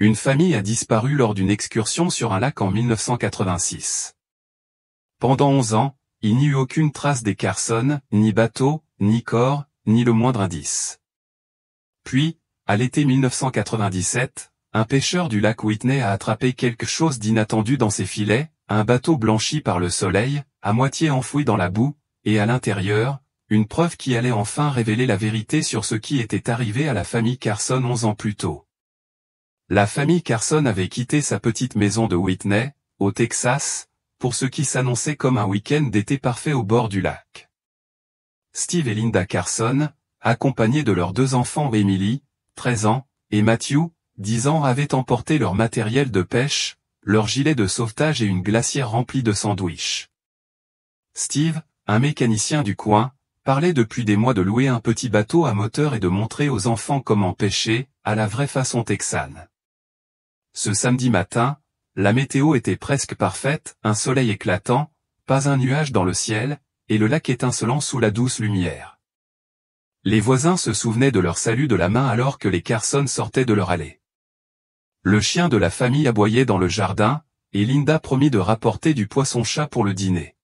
Une famille a disparu lors d'une excursion sur un lac en 1986. Pendant 11 ans, il n'y eut aucune trace des Carson, ni bateau, ni corps, ni le moindre indice. Puis, à l'été 1997, un pêcheur du lac Whitney a attrapé quelque chose d'inattendu dans ses filets, un bateau blanchi par le soleil, à moitié enfoui dans la boue, et à l'intérieur, une preuve qui allait enfin révéler la vérité sur ce qui était arrivé à la famille Carson 11 ans plus tôt. La famille Carson avait quitté sa petite maison de Whitney, au Texas, pour ce qui s'annonçait comme un week-end d'été parfait au bord du lac. Steve et Linda Carson, accompagnés de leurs 2 enfants Emily, 13 ans, et Matthew, 10 ans, avaient emporté leur matériel de pêche, leur gilet de sauvetage et une glacière remplie de sandwichs. Steve, un mécanicien du coin, parlait depuis des mois de louer un petit bateau à moteur et de montrer aux enfants comment pêcher, à la vraie façon texane. Ce samedi matin, la météo était presque parfaite, un soleil éclatant, pas un nuage dans le ciel, et le lac étincelant sous la douce lumière. Les voisins se souvenaient de leur salut de la main alors que les Carson sortaient de leur allée. Le chien de la famille aboyait dans le jardin, et Linda promit de rapporter du poisson-chat pour le dîner.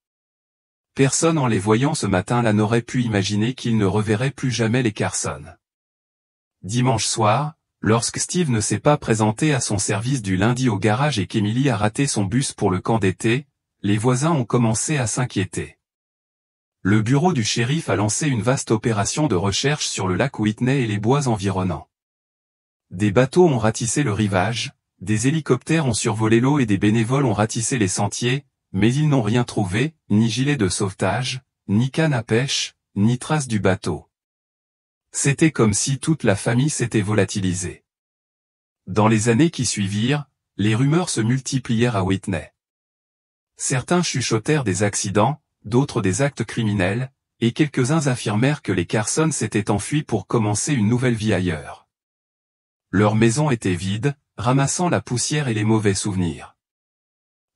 Personne en les voyant ce matin-là n'aurait pu imaginer qu'ils ne reverraient plus jamais les Carson. Dimanche soir, lorsque Steve ne s'est pas présenté à son service du lundi au garage et qu'Emily a raté son bus pour le camp d'été, les voisins ont commencé à s'inquiéter. Le bureau du shérif a lancé une vaste opération de recherche sur le lac Whitney et les bois environnants. Des bateaux ont ratissé le rivage, des hélicoptères ont survolé l'eau et des bénévoles ont ratissé les sentiers, mais ils n'ont rien trouvé, ni gilet de sauvetage, ni canne à pêche, ni trace du bateau. C'était comme si toute la famille s'était volatilisée. Dans les années qui suivirent, les rumeurs se multiplièrent à Whitney. Certains chuchotèrent des accidents, d'autres des actes criminels, et quelques-uns affirmèrent que les Carson s'étaient enfuis pour commencer une nouvelle vie ailleurs. Leur maison était vide, ramassant la poussière et les mauvais souvenirs.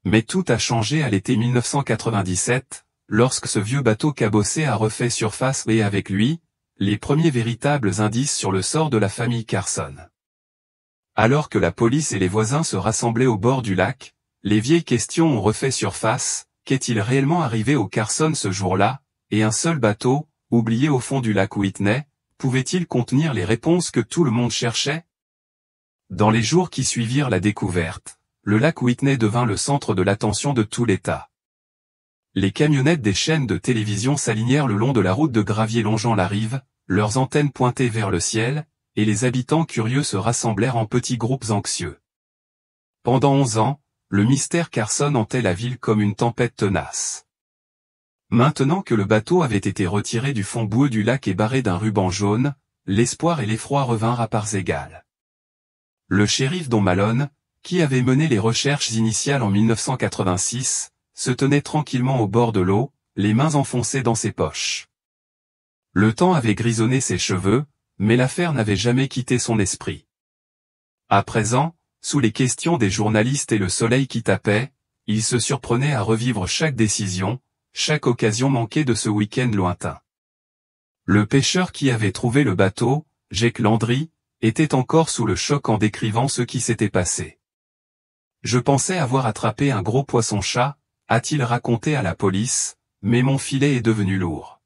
Mais tout a changé à l'été 1997, lorsque ce vieux bateau cabossé a refait surface et avec lui, les premiers véritables indices sur le sort de la famille Carson. Alors que la police et les voisins se rassemblaient au bord du lac, les vieilles questions ont refait surface. Qu'est-il réellement arrivé aux Carson ce jour-là, et un seul bateau, oublié au fond du lac Whitney, pouvait-il contenir les réponses que tout le monde cherchait? Dans les jours qui suivirent la découverte, le lac Whitney devint le centre de l'attention de tout l'État. Les camionnettes des chaînes de télévision s'alignèrent le long de la route de gravier longeant la rive, leurs antennes pointées vers le ciel, et les habitants curieux se rassemblèrent en petits groupes anxieux. Pendant 11 ans, le mystère Carson hantait la ville comme une tempête tenace. Maintenant que le bateau avait été retiré du fond boueux du lac et barré d'un ruban jaune, l'espoir et l'effroi revinrent à parts égales. Le shérif Don Malone, qui avait mené les recherches initiales en 1986, se tenait tranquillement au bord de l'eau, les mains enfoncées dans ses poches. Le temps avait grisonné ses cheveux, mais l'affaire n'avait jamais quitté son esprit. À présent, sous les questions des journalistes et le soleil qui tapait, il se surprenait à revivre chaque décision, chaque occasion manquée de ce week-end lointain. Le pêcheur qui avait trouvé le bateau, Jake Landry, était encore sous le choc en décrivant ce qui s'était passé. « Je pensais avoir attrapé un gros poisson-chat », a-t-il raconté à la police, mais mon filet est devenu lourd.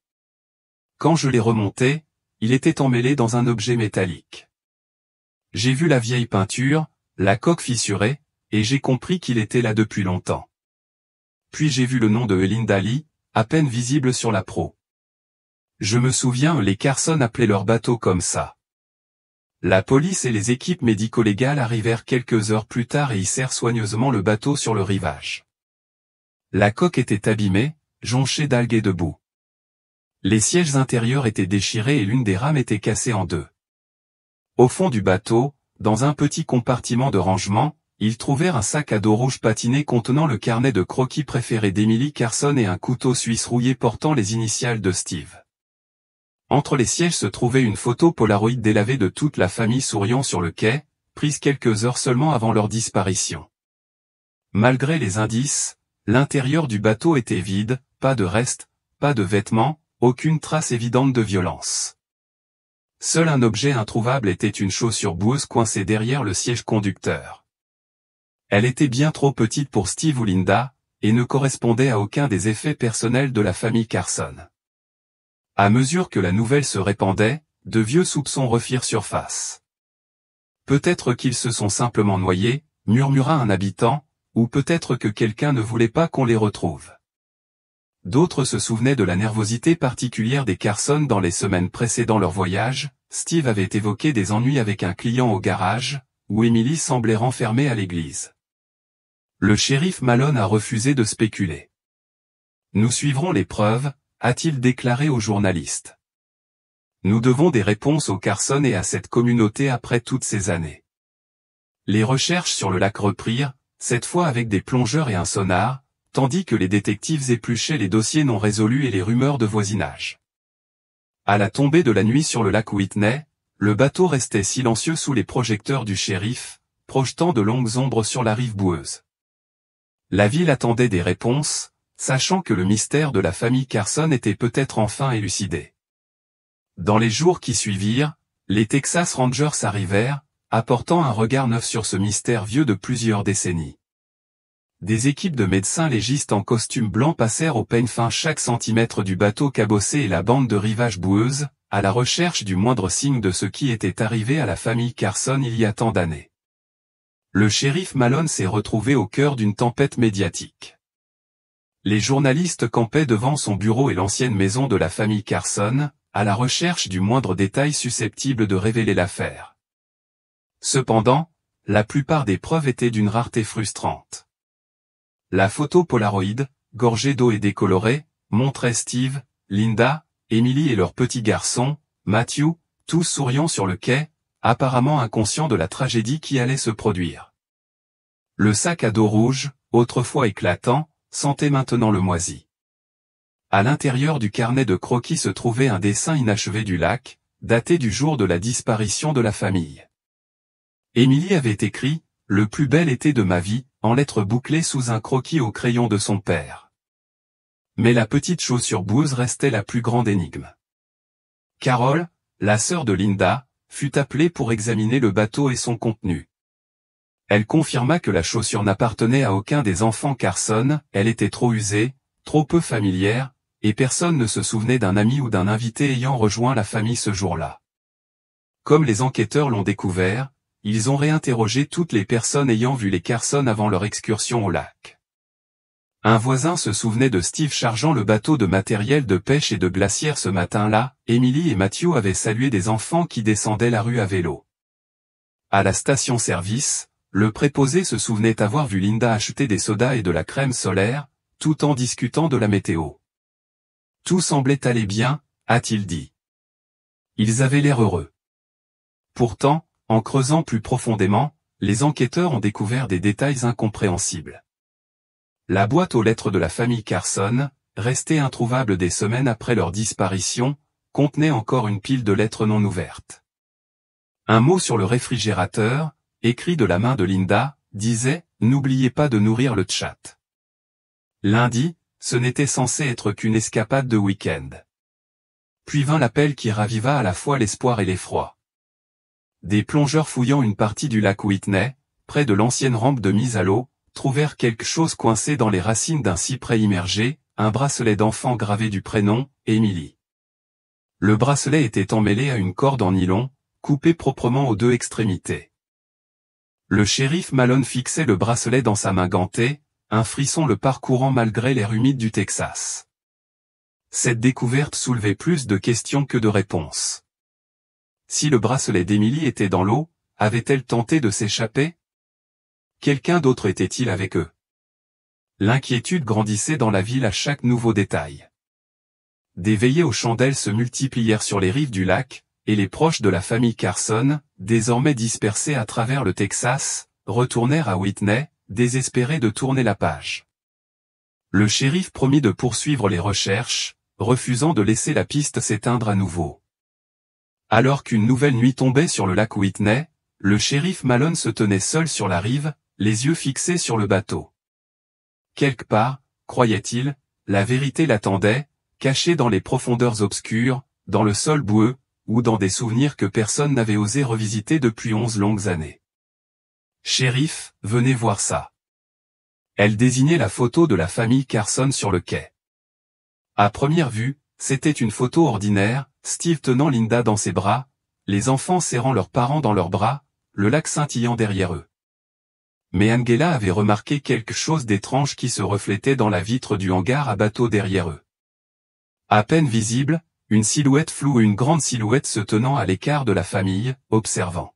Quand je l'ai remonté, il était emmêlé dans un objet métallique. J'ai vu la vieille peinture, la coque fissurée, et j'ai compris qu'il était là depuis longtemps. Puis j'ai vu le nom de Linda Lee, à peine visible sur la proue. Je me souviens, les Carson appelaient leur bateau comme ça. La police et les équipes médico-légales arrivèrent quelques heures plus tard et hissèrent soigneusement le bateau sur le rivage. La coque était abîmée, jonchée d'algues et de boue. Les sièges intérieurs étaient déchirés et l'une des rames était cassée en deux. Au fond du bateau, dans un petit compartiment de rangement, ils trouvèrent un sac à dos rouge patiné contenant le carnet de croquis préféré d'Emily Carson et un couteau suisse rouillé portant les initiales de Steve. Entre les sièges se trouvait une photo Polaroid délavée de toute la famille souriant sur le quai, prise quelques heures seulement avant leur disparition. Malgré les indices, l'intérieur du bateau était vide, pas de restes, pas de vêtements, aucune trace évidente de violence. Seul un objet introuvable était une chaussure boueuse coincée derrière le siège conducteur. Elle était bien trop petite pour Steve ou Linda, et ne correspondait à aucun des effets personnels de la famille Carson. À mesure que la nouvelle se répandait, de vieux soupçons refirent surface. Peut-être qu'ils se sont simplement noyés, murmura un habitant, ou peut-être que quelqu'un ne voulait pas qu'on les retrouve. D'autres se souvenaient de la nervosité particulière des Carson dans les semaines précédant leur voyage. Steve avait évoqué des ennuis avec un client au garage, où Emily semblait renfermée à l'église. Le shérif Malone a refusé de spéculer. Nous suivrons les preuves, a-t-il déclaré aux journalistes. Nous devons des réponses aux Carson et à cette communauté après toutes ces années. Les recherches sur le lac reprirent, cette fois avec des plongeurs et un sonar, tandis que les détectives épluchaient les dossiers non résolus et les rumeurs de voisinage. À la tombée de la nuit sur le lac Whitney, le bateau restait silencieux sous les projecteurs du shérif, projetant de longues ombres sur la rive boueuse. La ville attendait des réponses, sachant que le mystère de la famille Carson était peut-être enfin élucidé. Dans les jours qui suivirent, les Texas Rangers arrivèrent, apportant un regard neuf sur ce mystère vieux de plusieurs décennies. Des équipes de médecins légistes en costume blanc passèrent au peigne fin chaque centimètre du bateau cabossé et la bande de rivage boueuse, à la recherche du moindre signe de ce qui était arrivé à la famille Carson il y a tant d'années. Le shérif Malone s'est retrouvé au cœur d'une tempête médiatique. Les journalistes campaient devant son bureau et l'ancienne maison de la famille Carson, à la recherche du moindre détail susceptible de révéler l'affaire. Cependant, la plupart des preuves étaient d'une rareté frustrante. La photo Polaroid, gorgée d'eau et décolorée, montrait Steve, Linda, Emily et leur petit garçon, Matthew, tous souriant sur le quai, apparemment inconscients de la tragédie qui allait se produire. Le sac à dos rouge, autrefois éclatant, sentait maintenant le moisi. À l'intérieur du carnet de croquis se trouvait un dessin inachevé du lac, daté du jour de la disparition de la famille. Emily avait écrit « Le plus bel été de ma vie », en lettres bouclées sous un croquis au crayon de son père. Mais la petite chaussure boueuse restait la plus grande énigme. Carol, la sœur de Linda, fut appelée pour examiner le bateau et son contenu. Elle confirma que la chaussure n'appartenait à aucun des enfants Carson, elle était trop usée, trop peu familière, et personne ne se souvenait d'un ami ou d'un invité ayant rejoint la famille ce jour-là. Comme les enquêteurs l'ont découvert, ils ont réinterrogé toutes les personnes ayant vu les Carson avant leur excursion au lac. Un voisin se souvenait de Steve chargeant le bateau de matériel de pêche et de glacière ce matin-là. Emily et Matthew avaient salué des enfants qui descendaient la rue à vélo. À la station-service, le préposé se souvenait avoir vu Linda acheter des sodas et de la crème solaire, tout en discutant de la météo. Tout semblait aller bien, a-t-il dit. Ils avaient l'air heureux. Pourtant, en creusant plus profondément, les enquêteurs ont découvert des détails incompréhensibles. La boîte aux lettres de la famille Carson, restée introuvable des semaines après leur disparition, contenait encore une pile de lettres non ouvertes. Un mot sur le réfrigérateur, écrit de la main de Linda, disait « N'oubliez pas de nourrir le chat ». Lundi, ce n'était censé être qu'une escapade de week-end. Puis vint l'appel qui raviva à la fois l'espoir et l'effroi. Des plongeurs fouillant une partie du lac Whitney, près de l'ancienne rampe de mise à l'eau, trouvèrent quelque chose coincé dans les racines d'un cyprès immergé, un bracelet d'enfant gravé du prénom, Emily. Le bracelet était emmêlé à une corde en nylon, coupée proprement aux deux extrémités. Le shérif Malone fixait le bracelet dans sa main gantée, un frisson le parcourant malgré l'air humide du Texas. Cette découverte soulevait plus de questions que de réponses. Si le bracelet d'Emily était dans l'eau, avait-elle tenté de s'échapper? Quelqu'un d'autre était-il avec eux? L'inquiétude grandissait dans la ville à chaque nouveau détail. Des veillées aux chandelles se multiplièrent sur les rives du lac, et les proches de la famille Carson, désormais dispersés à travers le Texas, retournèrent à Whitney, désespérés de tourner la page. Le shérif promit de poursuivre les recherches, refusant de laisser la piste s'éteindre à nouveau. Alors qu'une nouvelle nuit tombait sur le lac Whitney, le shérif Malone se tenait seul sur la rive, les yeux fixés sur le bateau. Quelque part, croyait-il, la vérité l'attendait, cachée dans les profondeurs obscures, dans le sol boueux, ou dans des souvenirs que personne n'avait osé revisiter depuis 11 longues années. Shérif, venez voir ça. Elle désignait la photo de la famille Carson sur le quai. À première vue, c'était une photo ordinaire, Steve tenant Linda dans ses bras, les enfants serrant leurs parents dans leurs bras, le lac scintillant derrière eux. Mais Angela avait remarqué quelque chose d'étrange qui se reflétait dans la vitre du hangar à bateau derrière eux. À peine visible, une silhouette floue et une grande silhouette se tenant à l'écart de la famille, observant.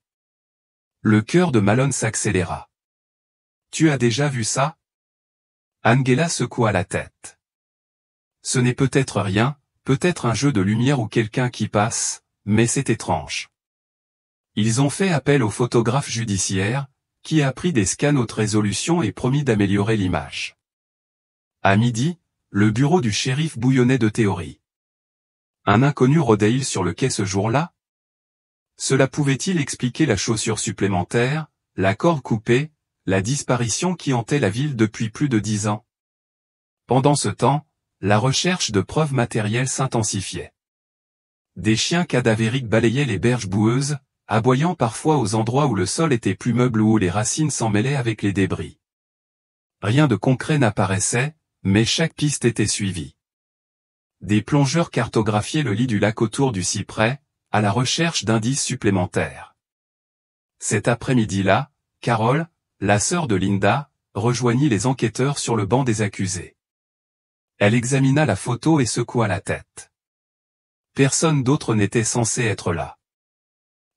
Le cœur de Malone s'accéléra. « Tu as déjà vu ça ?» Angela secoua la tête. « Ce n'est peut-être rien, peut-être un jeu de lumière ou quelqu'un qui passe, mais c'est étrange. » Ils ont fait appel au photographe judiciaire, qui a pris des scans haute résolution et promis d'améliorer l'image. À midi, le bureau du shérif bouillonnait de théories. Un inconnu rôdait-il sur le quai ce jour-là? Cela pouvait-il expliquer la chaussure supplémentaire, la corde coupée, la disparition qui hantait la ville depuis plus de 10 ans? Pendant ce temps, la recherche de preuves matérielles s'intensifiait. Des chiens cadavériques balayaient les berges boueuses, aboyant parfois aux endroits où le sol était plus meuble ou où les racines s'en mêlaient avec les débris. Rien de concret n'apparaissait, mais chaque piste était suivie. Des plongeurs cartographiaient le lit du lac autour du cyprès, à la recherche d'indices supplémentaires. Cet après-midi-là, Carol, la sœur de Linda, rejoignit les enquêteurs sur le banc des accusés. Elle examina la photo et secoua la tête. Personne d'autre n'était censé être là.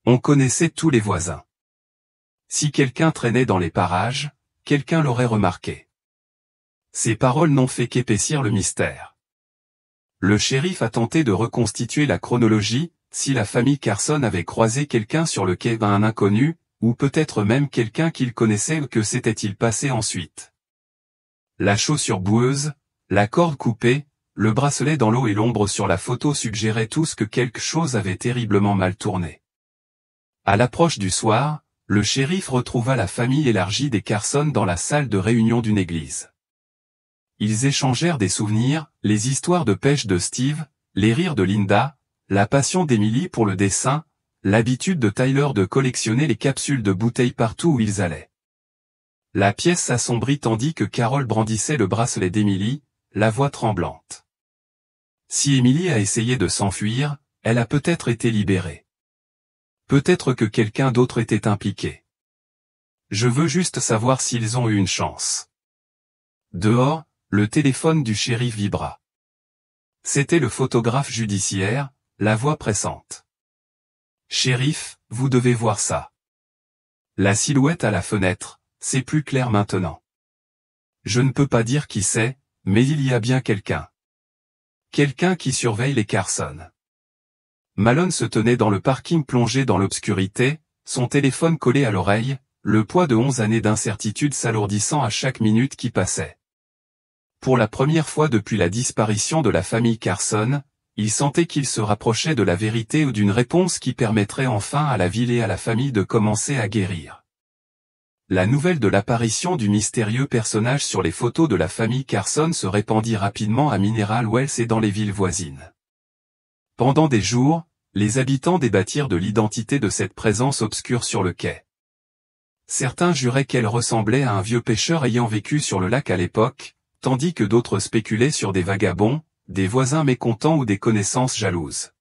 On connaissait tous les voisins. Si quelqu'un traînait dans les parages, quelqu'un l'aurait remarqué. Ces paroles n'ont fait qu'épaissir le mystère. Le shérif a tenté de reconstituer la chronologie, si la famille Carson avait croisé quelqu'un sur le quai, un inconnu, ou peut-être même quelqu'un qu'il connaissait, que s'était-il passé ensuite? La chaussure boueuse, la corde coupée, le bracelet dans l'eau et l'ombre sur la photo suggéraient tous que quelque chose avait terriblement mal tourné. À l'approche du soir, le shérif retrouva la famille élargie des Carson dans la salle de réunion d'une église. Ils échangèrent des souvenirs, les histoires de pêche de Steve, les rires de Linda, la passion d'Emily pour le dessin, l'habitude de Tyler de collectionner les capsules de bouteilles partout où ils allaient. La pièce s'assombrit tandis que Carol brandissait le bracelet d'Emily, la voix tremblante. Si Emily a essayé de s'enfuir, elle a peut-être été libérée. Peut-être que quelqu'un d'autre était impliqué. Je veux juste savoir s'ils ont eu une chance. Dehors, le téléphone du shérif vibra. C'était le photographe judiciaire, la voix pressante. « Shérif, vous devez voir ça. » La silhouette à la fenêtre, c'est plus clair maintenant. Je ne peux pas dire qui c'est, mais il y a bien quelqu'un. Quelqu'un qui surveille les Carson. Malone se tenait dans le parking plongé dans l'obscurité, son téléphone collé à l'oreille, le poids de 11 années d'incertitude s'alourdissant à chaque minute qui passait. Pour la première fois depuis la disparition de la famille Carson, il sentait qu'il se rapprochait de la vérité ou d'une réponse qui permettrait enfin à la ville et à la famille de commencer à guérir. La nouvelle de l'apparition du mystérieux personnage sur les photos de la famille Carson se répandit rapidement à Mineral Wells et dans les villes voisines. Pendant des jours, les habitants débattirent de l'identité de cette présence obscure sur le quai. Certains juraient qu'elle ressemblait à un vieux pêcheur ayant vécu sur le lac à l'époque, tandis que d'autres spéculaient sur des vagabonds, des voisins mécontents ou des connaissances jalouses.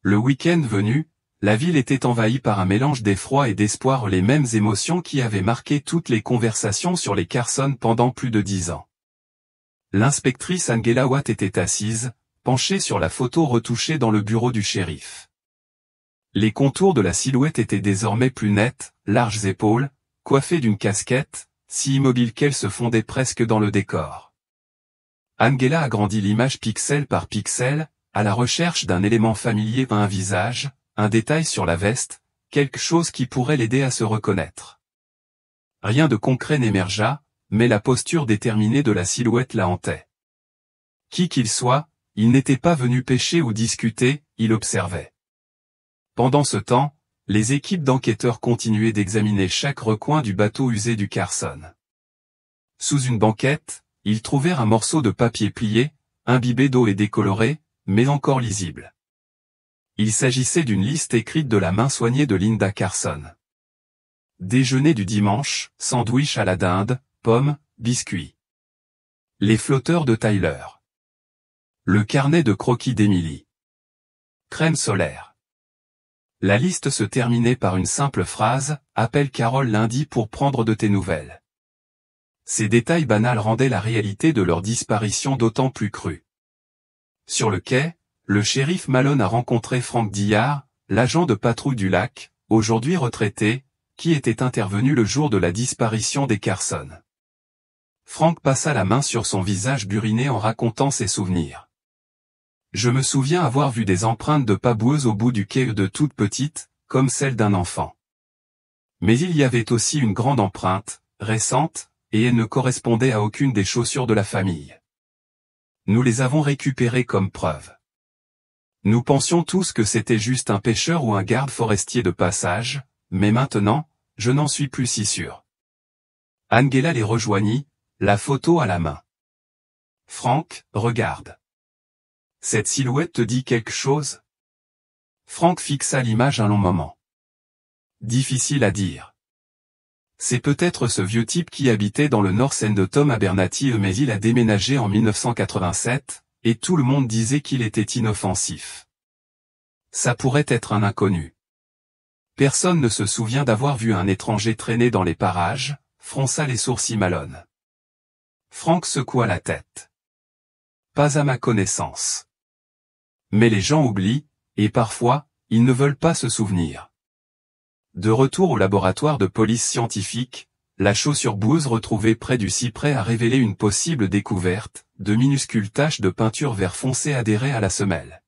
Le week-end venu, la ville était envahie par un mélange d'effroi et d'espoir, les mêmes émotions qui avaient marqué toutes les conversations sur les Carson pendant plus de 10 ans. L'inspectrice Angela Watt était assise, penchée sur la photo retouchée dans le bureau du shérif. Les contours de la silhouette étaient désormais plus nets, larges épaules, coiffée d'une casquette, si immobile qu'elle se fondait presque dans le décor. Angela agrandit l'image pixel par pixel, à la recherche d'un élément familier, un visage, un détail sur la veste, quelque chose qui pourrait l'aider à se reconnaître. Rien de concret n'émergea, mais la posture déterminée de la silhouette la hantait. Qui qu'il soit, il n'était pas venu pêcher ou discuter, il observait. Pendant ce temps, les équipes d'enquêteurs continuaient d'examiner chaque recoin du bateau usé du Carson. Sous une banquette, ils trouvèrent un morceau de papier plié, imbibé d'eau et décoloré, mais encore lisible. Il s'agissait d'une liste écrite de la main soignée de Linda Carson. Déjeuner du dimanche, sandwich à la dinde, pommes, biscuits. Les flotteurs de Tyler. Le carnet de croquis d'Emily. Crème solaire. La liste se terminait par une simple phrase, « Appelle Carole lundi pour prendre de tes nouvelles ». Ces détails banals rendaient la réalité de leur disparition d'autant plus crue. Sur le quai, le shérif Malone a rencontré Frank Dillard, l'agent de patrouille du lac, aujourd'hui retraité, qui était intervenu le jour de la disparition des Carson. Frank passa la main sur son visage buriné en racontant ses souvenirs. Je me souviens avoir vu des empreintes de pas boueuses au bout du quai de toutes petites, comme celle d'un enfant. Mais il y avait aussi une grande empreinte, récente, et elle ne correspondait à aucune des chaussures de la famille. Nous les avons récupérées comme preuve. Nous pensions tous que c'était juste un pêcheur ou un garde forestier de passage, mais maintenant, je n'en suis plus si sûr. Angela les rejoignit, la photo à la main. Frank, regarde. Cette silhouette te dit quelque chose? Frank fixa l'image un long moment. Difficile à dire. C'est peut-être ce vieux type qui habitait dans le North End de Tom Abernathy, mais il a déménagé en 1987, et tout le monde disait qu'il était inoffensif. Ça pourrait être un inconnu. Personne ne se souvient d'avoir vu un étranger traîner dans les parages, fronça les sourcils Malone. Frank secoua la tête. Pas à ma connaissance. Mais les gens oublient, et parfois, ils ne veulent pas se souvenir. De retour au laboratoire de police scientifique, la chaussure boueuse retrouvée près du cyprès a révélé une possible découverte, de minuscules taches de peinture vert foncé adhérées à la semelle.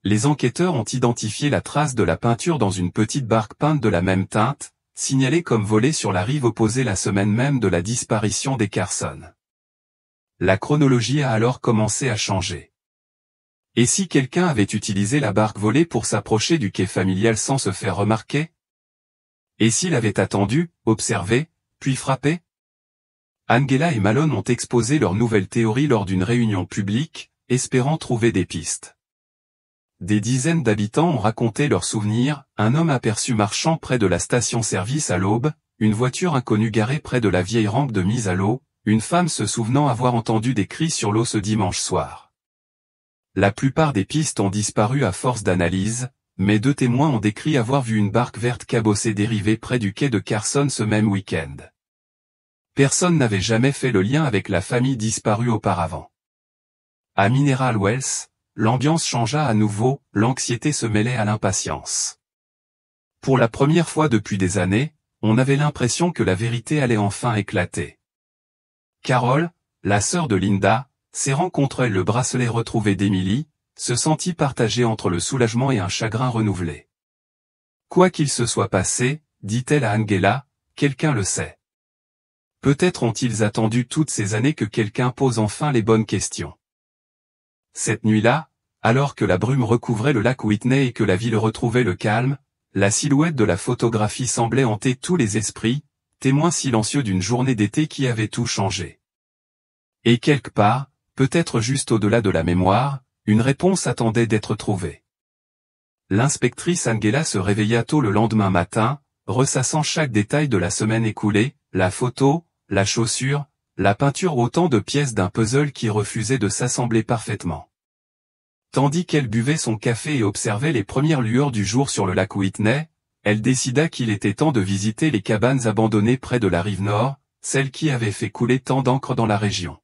Les enquêteurs ont identifié la trace de la peinture dans une petite barque peinte de la même teinte, signalée comme volée sur la rive opposée la semaine même de la disparition des Carson. La chronologie a alors commencé à changer. Et si quelqu'un avait utilisé la barque volée pour s'approcher du quai familial sans se faire remarquer? Et s'il avait attendu, observé, puis frappé? Angela et Malone ont exposé leur nouvelle théorie lors d'une réunion publique, espérant trouver des pistes. Des dizaines d'habitants ont raconté leurs souvenirs, un homme aperçu marchant près de la station-service à l'aube, une voiture inconnue garée près de la vieille rampe de mise à l'eau, une femme se souvenant avoir entendu des cris sur l'eau ce dimanche soir. La plupart des pistes ont disparu à force d'analyse, mais 2 témoins ont décrit avoir vu une barque verte cabossée dériver près du quai de Carson ce même week-end. Personne n'avait jamais fait le lien avec la famille disparue auparavant. À Mineral Wells, l'ambiance changea à nouveau, l'anxiété se mêlait à l'impatience. Pour la première fois depuis des années, on avait l'impression que la vérité allait enfin éclater. Carole, la sœur de Linda, serrant contre elle le bracelet retrouvé d'Emily, se sentit partagée entre le soulagement et un chagrin renouvelé. Quoi qu'il se soit passé, dit-elle à Angela, quelqu'un le sait. Peut-être ont-ils attendu toutes ces années que quelqu'un pose enfin les bonnes questions. Cette nuit-là, alors que la brume recouvrait le lac Whitney et que la ville retrouvait le calme, la silhouette de la photographie semblait hanter tous les esprits, témoin silencieux d'une journée d'été qui avait tout changé. Et quelque part, peut-être juste au-delà de la mémoire, une réponse attendait d'être trouvée. L'inspectrice Angela se réveilla tôt le lendemain matin, ressassant chaque détail de la semaine écoulée, la photo, la chaussure, la peinture, autant de pièces d'un puzzle qui refusait de s'assembler parfaitement. Tandis qu'elle buvait son café et observait les premières lueurs du jour sur le lac Whitney, elle décida qu'il était temps de visiter les cabanes abandonnées près de la rive nord, celles qui avaient fait couler tant d'encre dans la région.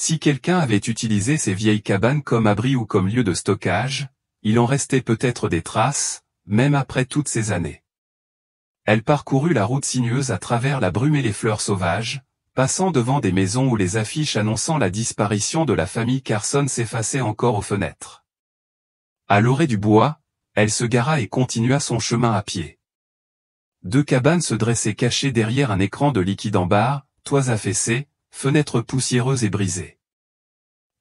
Si quelqu'un avait utilisé ces vieilles cabanes comme abri ou comme lieu de stockage, il en restait peut-être des traces, même après toutes ces années. Elle parcourut la route sinueuse à travers la brume et les fleurs sauvages, passant devant des maisons où les affiches annonçant la disparition de la famille Carson s'effaçaient encore aux fenêtres. À l'orée du bois, elle se gara et continua son chemin à pied. 2 cabanes se dressaient cachées derrière un écran de liquide ambar, toits affaissés, fenêtres poussiéreuses et brisées.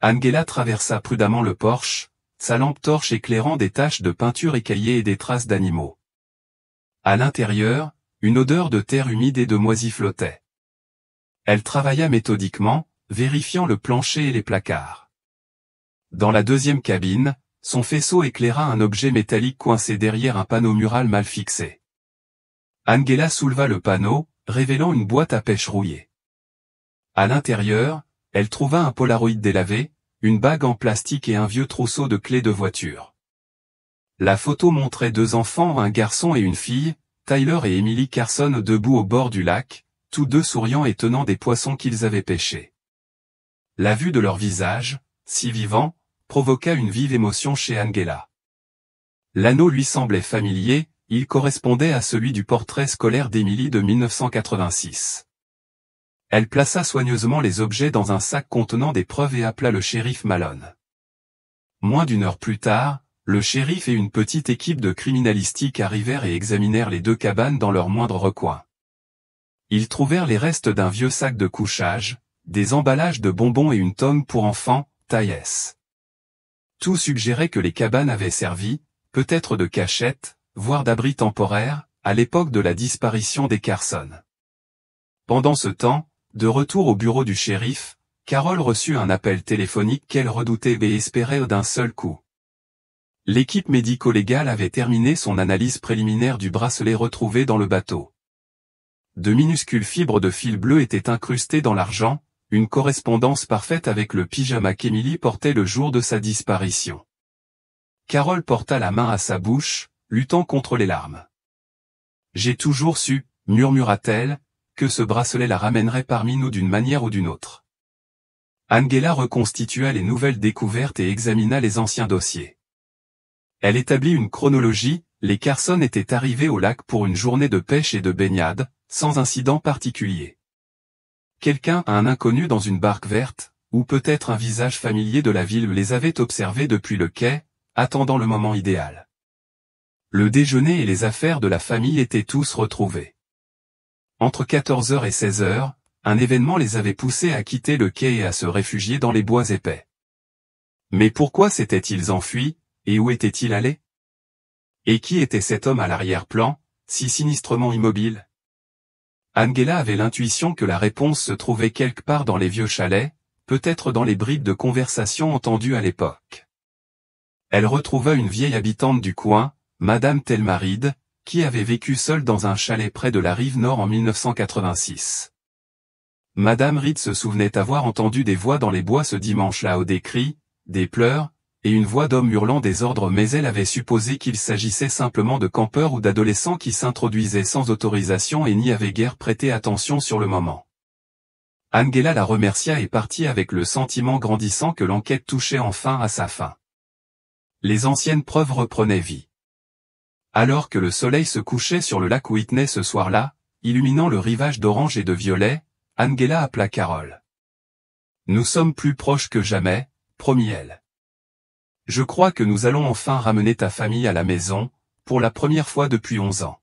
Angela traversa prudemment le porche, sa lampe torche éclairant des taches de peinture écaillée et des traces d'animaux. À l'intérieur, une odeur de terre humide et de moisie flottait. Elle travailla méthodiquement, vérifiant le plancher et les placards. Dans la 2e cabine, son faisceau éclaira un objet métallique coincé derrière un panneau mural mal fixé. Angela souleva le panneau, révélant une boîte à pêche rouillée. À l'intérieur, elle trouva un Polaroid délavé, une bague en plastique et un vieux trousseau de clés de voiture. La photo montrait deux enfants, un garçon et une fille, Tyler et Emily Carson debout au bord du lac, tous deux souriant et tenant des poissons qu'ils avaient pêchés. La vue de leur visage, si vivant, provoqua une vive émotion chez Angela. L'anneau lui semblait familier, il correspondait à celui du portrait scolaire d'Emily de 1986. Elle plaça soigneusement les objets dans un sac contenant des preuves et appela le shérif Malone. Moins d'une heure plus tard, le shérif et une petite équipe de criminalistique arrivèrent et examinèrent les deux cabanes dans leur moindre recoin. Ils trouvèrent les restes d'un vieux sac de couchage, des emballages de bonbons et une tonne pour enfants, taille S. Tout suggérait que les cabanes avaient servi, peut-être de cachette, voire d'abri temporaire, à l'époque de la disparition des Carson. Pendant ce temps, de retour au bureau du shérif, Carol reçut un appel téléphonique qu'elle redoutait et espérait d'un seul coup. L'équipe médico-légale avait terminé son analyse préliminaire du bracelet retrouvé dans le bateau. De minuscules fibres de fil bleu étaient incrustées dans l'argent, une correspondance parfaite avec le pyjama qu'Emily portait le jour de sa disparition. Carol porta la main à sa bouche, luttant contre les larmes. « J'ai toujours su, murmura-t-elle, que ce bracelet la ramènerait parmi nous d'une manière ou d'une autre. » Angela reconstitua les nouvelles découvertes et examina les anciens dossiers. Elle établit une chronologie, les Carson étaient arrivés au lac pour une journée de pêche et de baignade, sans incident particulier. Quelqu'un, un inconnu dans une barque verte, ou peut-être un visage familier de la ville les avait observés depuis le quai, attendant le moment idéal. Le déjeuner et les affaires de la famille étaient tous retrouvés. Entre 14h et 16h, un événement les avait poussés à quitter le quai et à se réfugier dans les bois épais. Mais pourquoi s'étaient-ils enfuis, et où étaient-ils allés? Et qui était cet homme à l'arrière-plan, si sinistrement immobile? Angela avait l'intuition que la réponse se trouvait quelque part dans les vieux chalets, peut-être dans les bribes de conversation entendues à l'époque. Elle retrouva une vieille habitante du coin, Madame Thelma Reed, qui avait vécu seule dans un chalet près de la rive nord en 1986. Madame Reed se souvenait avoir entendu des voix dans les bois ce dimanche-là, des cris, des pleurs, et une voix d'homme hurlant des ordres, mais elle avait supposé qu'il s'agissait simplement de campeurs ou d'adolescents qui s'introduisaient sans autorisation et n'y avaient guère prêté attention sur le moment. Angela la remercia et partit avec le sentiment grandissant que l'enquête touchait enfin à sa fin. Les anciennes preuves reprenaient vie. Alors que le soleil se couchait sur le lac Whitney ce soir-là, illuminant le rivage d'orange et de violet, Angela appela Carol. « Nous sommes plus proches que jamais », promit-elle. « Je crois que nous allons enfin ramener ta famille à la maison, pour la première fois depuis 11 ans. »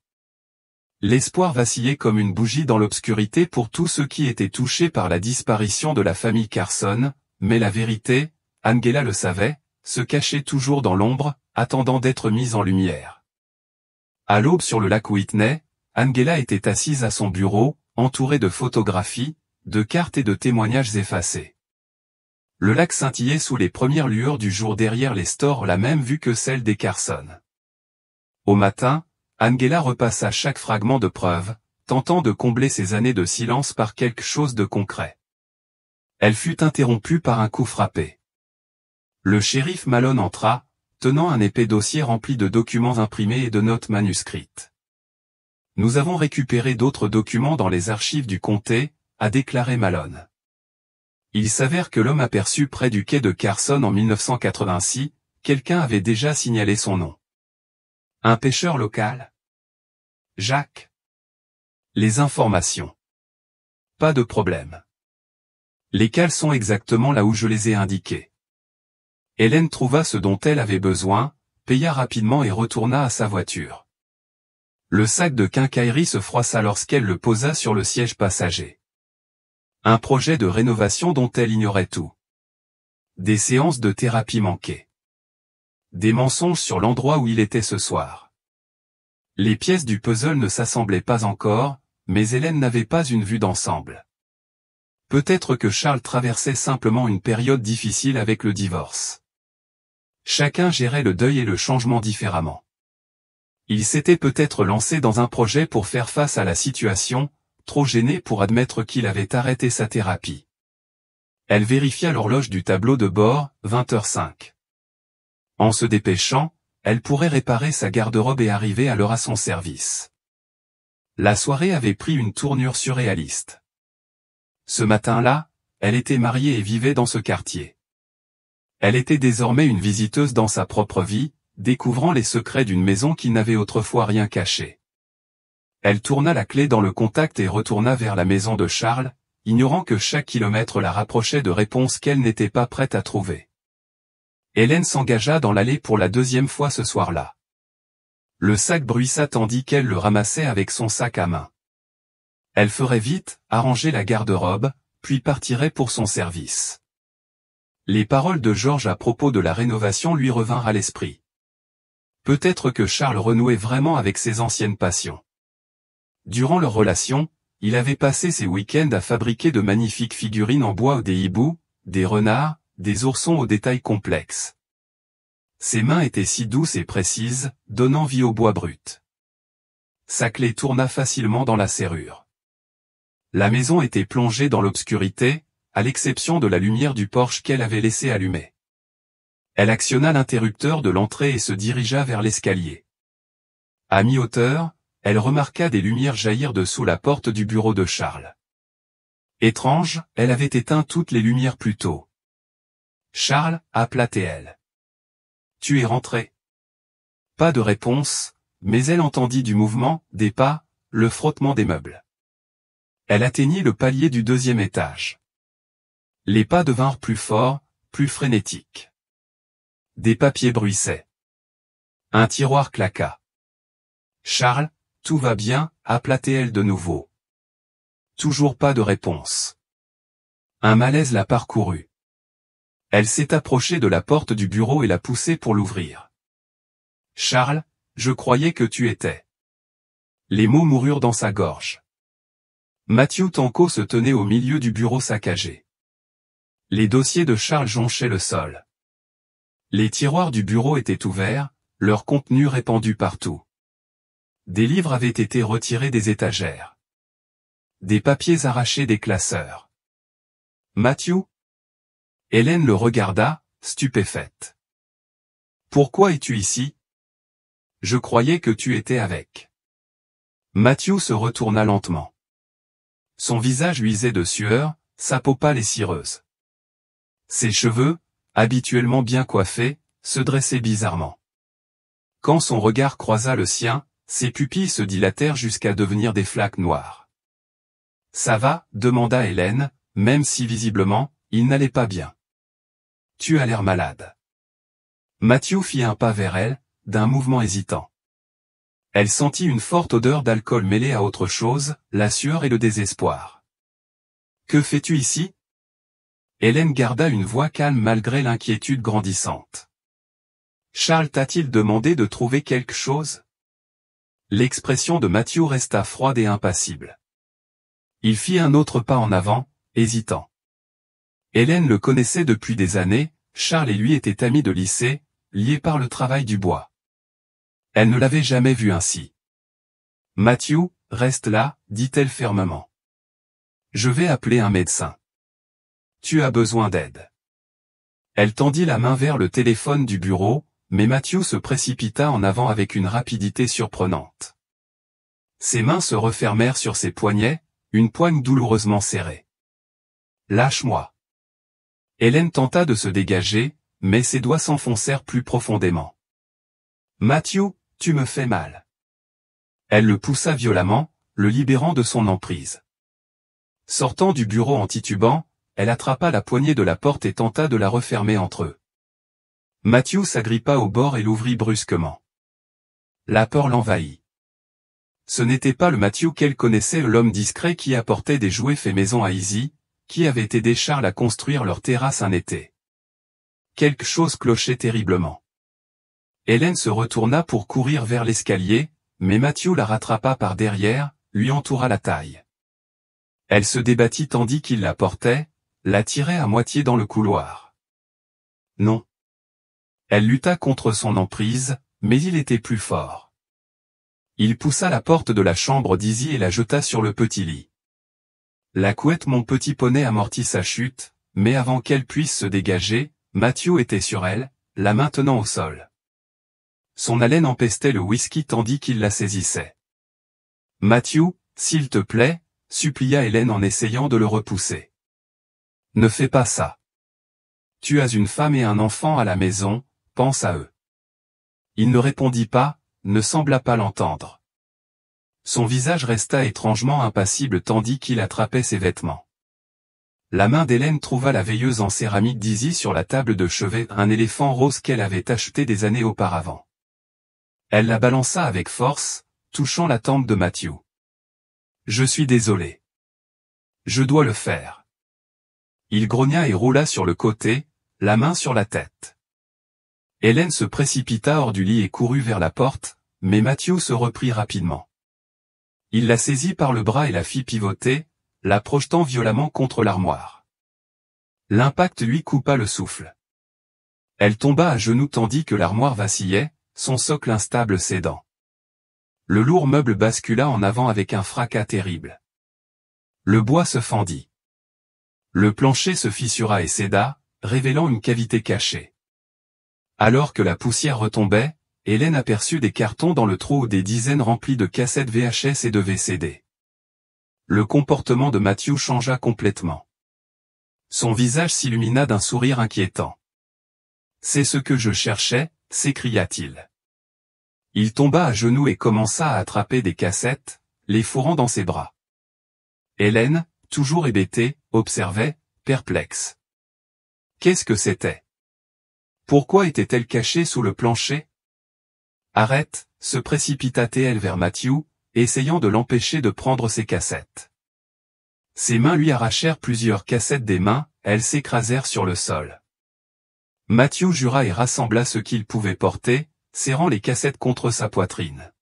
L'espoir vacillait comme une bougie dans l'obscurité pour tous ceux qui étaient touchés par la disparition de la famille Carson, mais la vérité, Angela le savait, se cachait toujours dans l'ombre, attendant d'être mise en lumière. À l'aube sur le lac Whitney, Angela était assise à son bureau, entourée de photographies, de cartes et de témoignages effacés. Le lac scintillait sous les premières lueurs du jour derrière les stores, la même vue que celle des Carson. Au matin, Angela repassa chaque fragment de preuve, tentant de combler ces années de silence par quelque chose de concret. Elle fut interrompue par un coup frappé. Le shérif Malone entra, tenant un épais dossier rempli de documents imprimés et de notes manuscrites. « Nous avons récupéré d'autres documents dans les archives du comté », a déclaré Malone. Il s'avère que l'homme aperçu près du quai de Carson en 1986, quelqu'un avait déjà signalé son nom. Un pêcheur local? Jacques? Les informations. Pas de problème. Les cales sont exactement là où je les ai indiquées. Hélène trouva ce dont elle avait besoin, paya rapidement et retourna à sa voiture. Le sac de quincaillerie se froissa lorsqu'elle le posa sur le siège passager. Un projet de rénovation dont elle ignorait tout. Des séances de thérapie manquées. Des mensonges sur l'endroit où il était ce soir. Les pièces du puzzle ne s'assemblaient pas encore, mais Hélène n'avait pas une vue d'ensemble. Peut-être que Charles traversait simplement une période difficile avec le divorce. Chacun gérait le deuil et le changement différemment. Il s'était peut-être lancé dans un projet pour faire face à la situation, trop gêné pour admettre qu'il avait arrêté sa thérapie. Elle vérifia l'horloge du tableau de bord, 20h05. En se dépêchant, elle pourrait réparer sa garde-robe et arriver à l'heure à son service. La soirée avait pris une tournure surréaliste. Ce matin-là, elle était mariée et vivait dans ce quartier. Elle était désormais une visiteuse dans sa propre vie, découvrant les secrets d'une maison qui n'avait autrefois rien caché. Elle tourna la clé dans le contact et retourna vers la maison de Charles, ignorant que chaque kilomètre la rapprochait de réponses qu'elle n'était pas prête à trouver. Hélène s'engagea dans l'allée pour la deuxième fois ce soir-là. Le sac bruissa tandis qu'elle le ramassait avec son sac à main. Elle ferait vite, arranger la garde-robe, puis partirait pour son service. Les paroles de Georges à propos de la rénovation lui revinrent à l'esprit. Peut-être que Charles renouait vraiment avec ses anciennes passions. Durant leur relation, il avait passé ses week-ends à fabriquer de magnifiques figurines en bois, des hiboux, des renards, des oursons aux détails complexes. Ses mains étaient si douces et précises, donnant vie au bois brut. Sa clé tourna facilement dans la serrure. La maison était plongée dans l'obscurité, à l'exception de la lumière du porche qu'elle avait laissé allumer. Elle actionna l'interrupteur de l'entrée et se dirigea vers l'escalier. À mi-hauteur, elle remarqua des lumières jaillir de sous la porte du bureau de Charles. Étrange, elle avait éteint toutes les lumières plus tôt. Charles, appela-t-elle. Tu es rentré. Pas de réponse, mais elle entendit du mouvement, des pas, le frottement des meubles. Elle atteignit le palier du deuxième étage. Les pas devinrent plus forts, plus frénétiques. Des papiers bruissaient. Un tiroir claqua. Charles, tout va bien, appela-t-elle de nouveau. Toujours pas de réponse. Un malaise la parcourut. Elle s'est approchée de la porte du bureau et l'a poussée pour l'ouvrir. Charles, je croyais que tu étais. Les mots moururent dans sa gorge. Matthew Tanco se tenait au milieu du bureau saccagé. Les dossiers de Charles jonchaient le sol. Les tiroirs du bureau étaient ouverts, leur contenu répandu partout. Des livres avaient été retirés des étagères. Des papiers arrachés des classeurs. Matthew? Hélène le regarda, stupéfaite. Pourquoi es-tu ici? Je croyais que tu étais avec. Matthew se retourna lentement. Son visage luisait de sueur, sa peau pâle et cireuse. Ses cheveux, habituellement bien coiffés, se dressaient bizarrement. Quand son regard croisa le sien, ses pupilles se dilatèrent jusqu'à devenir des flaques noires. Ça va, demanda Hélène, même si visiblement, il n'allait pas bien. Tu as l'air malade. Matthew fit un pas vers elle, d'un mouvement hésitant. Elle sentit une forte odeur d'alcool mêlée à autre chose, la sueur et le désespoir. Que fais-tu ici? Hélène garda une voix calme malgré l'inquiétude grandissante. Charles t'a-t-il demandé de trouver quelque chose? L'expression de Matthew resta froide et impassible. Il fit un autre pas en avant, hésitant. Hélène le connaissait depuis des années, Charles et lui étaient amis de lycée, liés par le travail du bois. Elle ne l'avait jamais vu ainsi. Matthew, reste là, dit-elle fermement. Je vais appeler un médecin. Tu as besoin d'aide. Elle tendit la main vers le téléphone du bureau, mais Matthew se précipita en avant avec une rapidité surprenante. Ses mains se refermèrent sur ses poignets, une poigne douloureusement serrée. Lâche-moi. Hélène tenta de se dégager, mais ses doigts s'enfoncèrent plus profondément. Matthew, tu me fais mal. Elle le poussa violemment, le libérant de son emprise. Sortant du bureau en titubant, elle attrapa la poignée de la porte et tenta de la refermer entre eux. Matthew s'agrippa au bord et l'ouvrit brusquement. La peur l'envahit. Ce n'était pas le Matthew qu'elle connaissait, l'homme discret qui apportait des jouets faits maison à Izzy, qui avait aidé Charles à construire leur terrasse un été. Quelque chose clochait terriblement. Hélène se retourna pour courir vers l'escalier, mais Matthew la rattrapa par derrière, lui entoura la taille. Elle se débattit tandis qu'il la portait, la tirait à moitié dans le couloir. Non. Elle lutta contre son emprise, mais il était plus fort. Il poussa la porte de la chambre d'Izzy et la jeta sur le petit lit. La couette Mon Petit Poney amortit sa chute, mais avant qu'elle puisse se dégager, Matthew était sur elle, la maintenant au sol. Son haleine empestait le whisky tandis qu'il la saisissait. « Matthew, s'il te plaît » supplia Hélène en essayant de le repousser. « Ne fais pas ça. Tu as une femme et un enfant à la maison, pense à eux. » Il ne répondit pas, ne sembla pas l'entendre. Son visage resta étrangement impassible tandis qu'il attrapait ses vêtements. La main d'Hélène trouva la veilleuse en céramique d'Izzy sur la table de chevet, un éléphant rose qu'elle avait acheté des années auparavant. Elle la balança avec force, touchant la tempe de Matthew. « Je suis désolé. Je dois le faire. » Il grogna et roula sur le côté, la main sur la tête. Hélène se précipita hors du lit et courut vers la porte, mais Matthew se reprit rapidement. Il la saisit par le bras et la fit pivoter, la projetant violemment contre l'armoire. L'impact lui coupa le souffle. Elle tomba à genoux tandis que l'armoire vacillait, son socle instable cédant. Le lourd meuble bascula en avant avec un fracas terrible. Le bois se fendit. Le plancher se fissura et céda, révélant une cavité cachée. Alors que la poussière retombait, Hélène aperçut des cartons dans le trou ou des dizaines remplis de cassettes VHS et de VCD. Le comportement de Matthew changea complètement. Son visage s'illumina d'un sourire inquiétant. « C'est ce que je cherchais » s'écria-t-il. Il tomba à genoux et commença à attraper des cassettes, les fourrant dans ses bras. Hélène, toujours hébétée, observait, perplexe. Qu'est-ce que c'était? Pourquoi était-elle cachée sous le plancher? Arrête, se précipita-t-elle vers Matthew, essayant de l'empêcher de prendre ses cassettes. Ses mains lui arrachèrent plusieurs cassettes des mains, elles s'écrasèrent sur le sol. Matthew jura et rassembla ce qu'il pouvait porter, serrant les cassettes contre sa poitrine.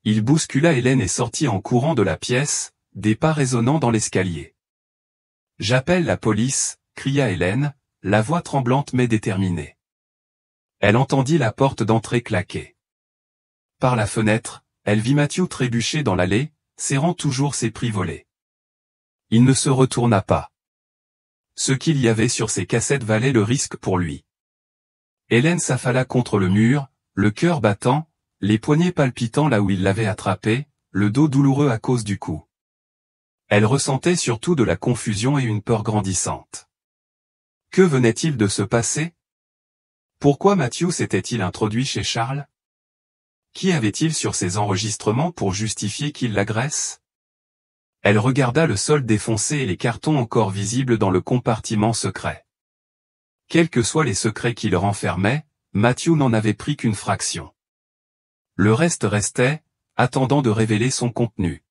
Il bouscula Hélène et sortit en courant de la pièce, des pas résonnant dans l'escalier. « J'appelle la police » cria Hélène, la voix tremblante mais déterminée. Elle entendit la porte d'entrée claquer. Par la fenêtre, elle vit Matthew trébucher dans l'allée, serrant toujours ses prix volés. Il ne se retourna pas. Ce qu'il y avait sur ces cassettes valait le risque pour lui. Hélène s'affala contre le mur, le cœur battant, les poignets palpitant là où il l'avait attrapé, le dos douloureux à cause du coup. Elle ressentait surtout de la confusion et une peur grandissante. Que venait-il de se passer? Pourquoi Matthew s'était-il introduit chez Charles? Qui avait-il sur ses enregistrements pour justifier qu'il l'agresse? Elle regarda le sol défoncé et les cartons encore visibles dans le compartiment secret. Quels que soient les secrets qui le renfermaient, Matthew n'en avait pris qu'une fraction. Le reste restait, attendant de révéler son contenu.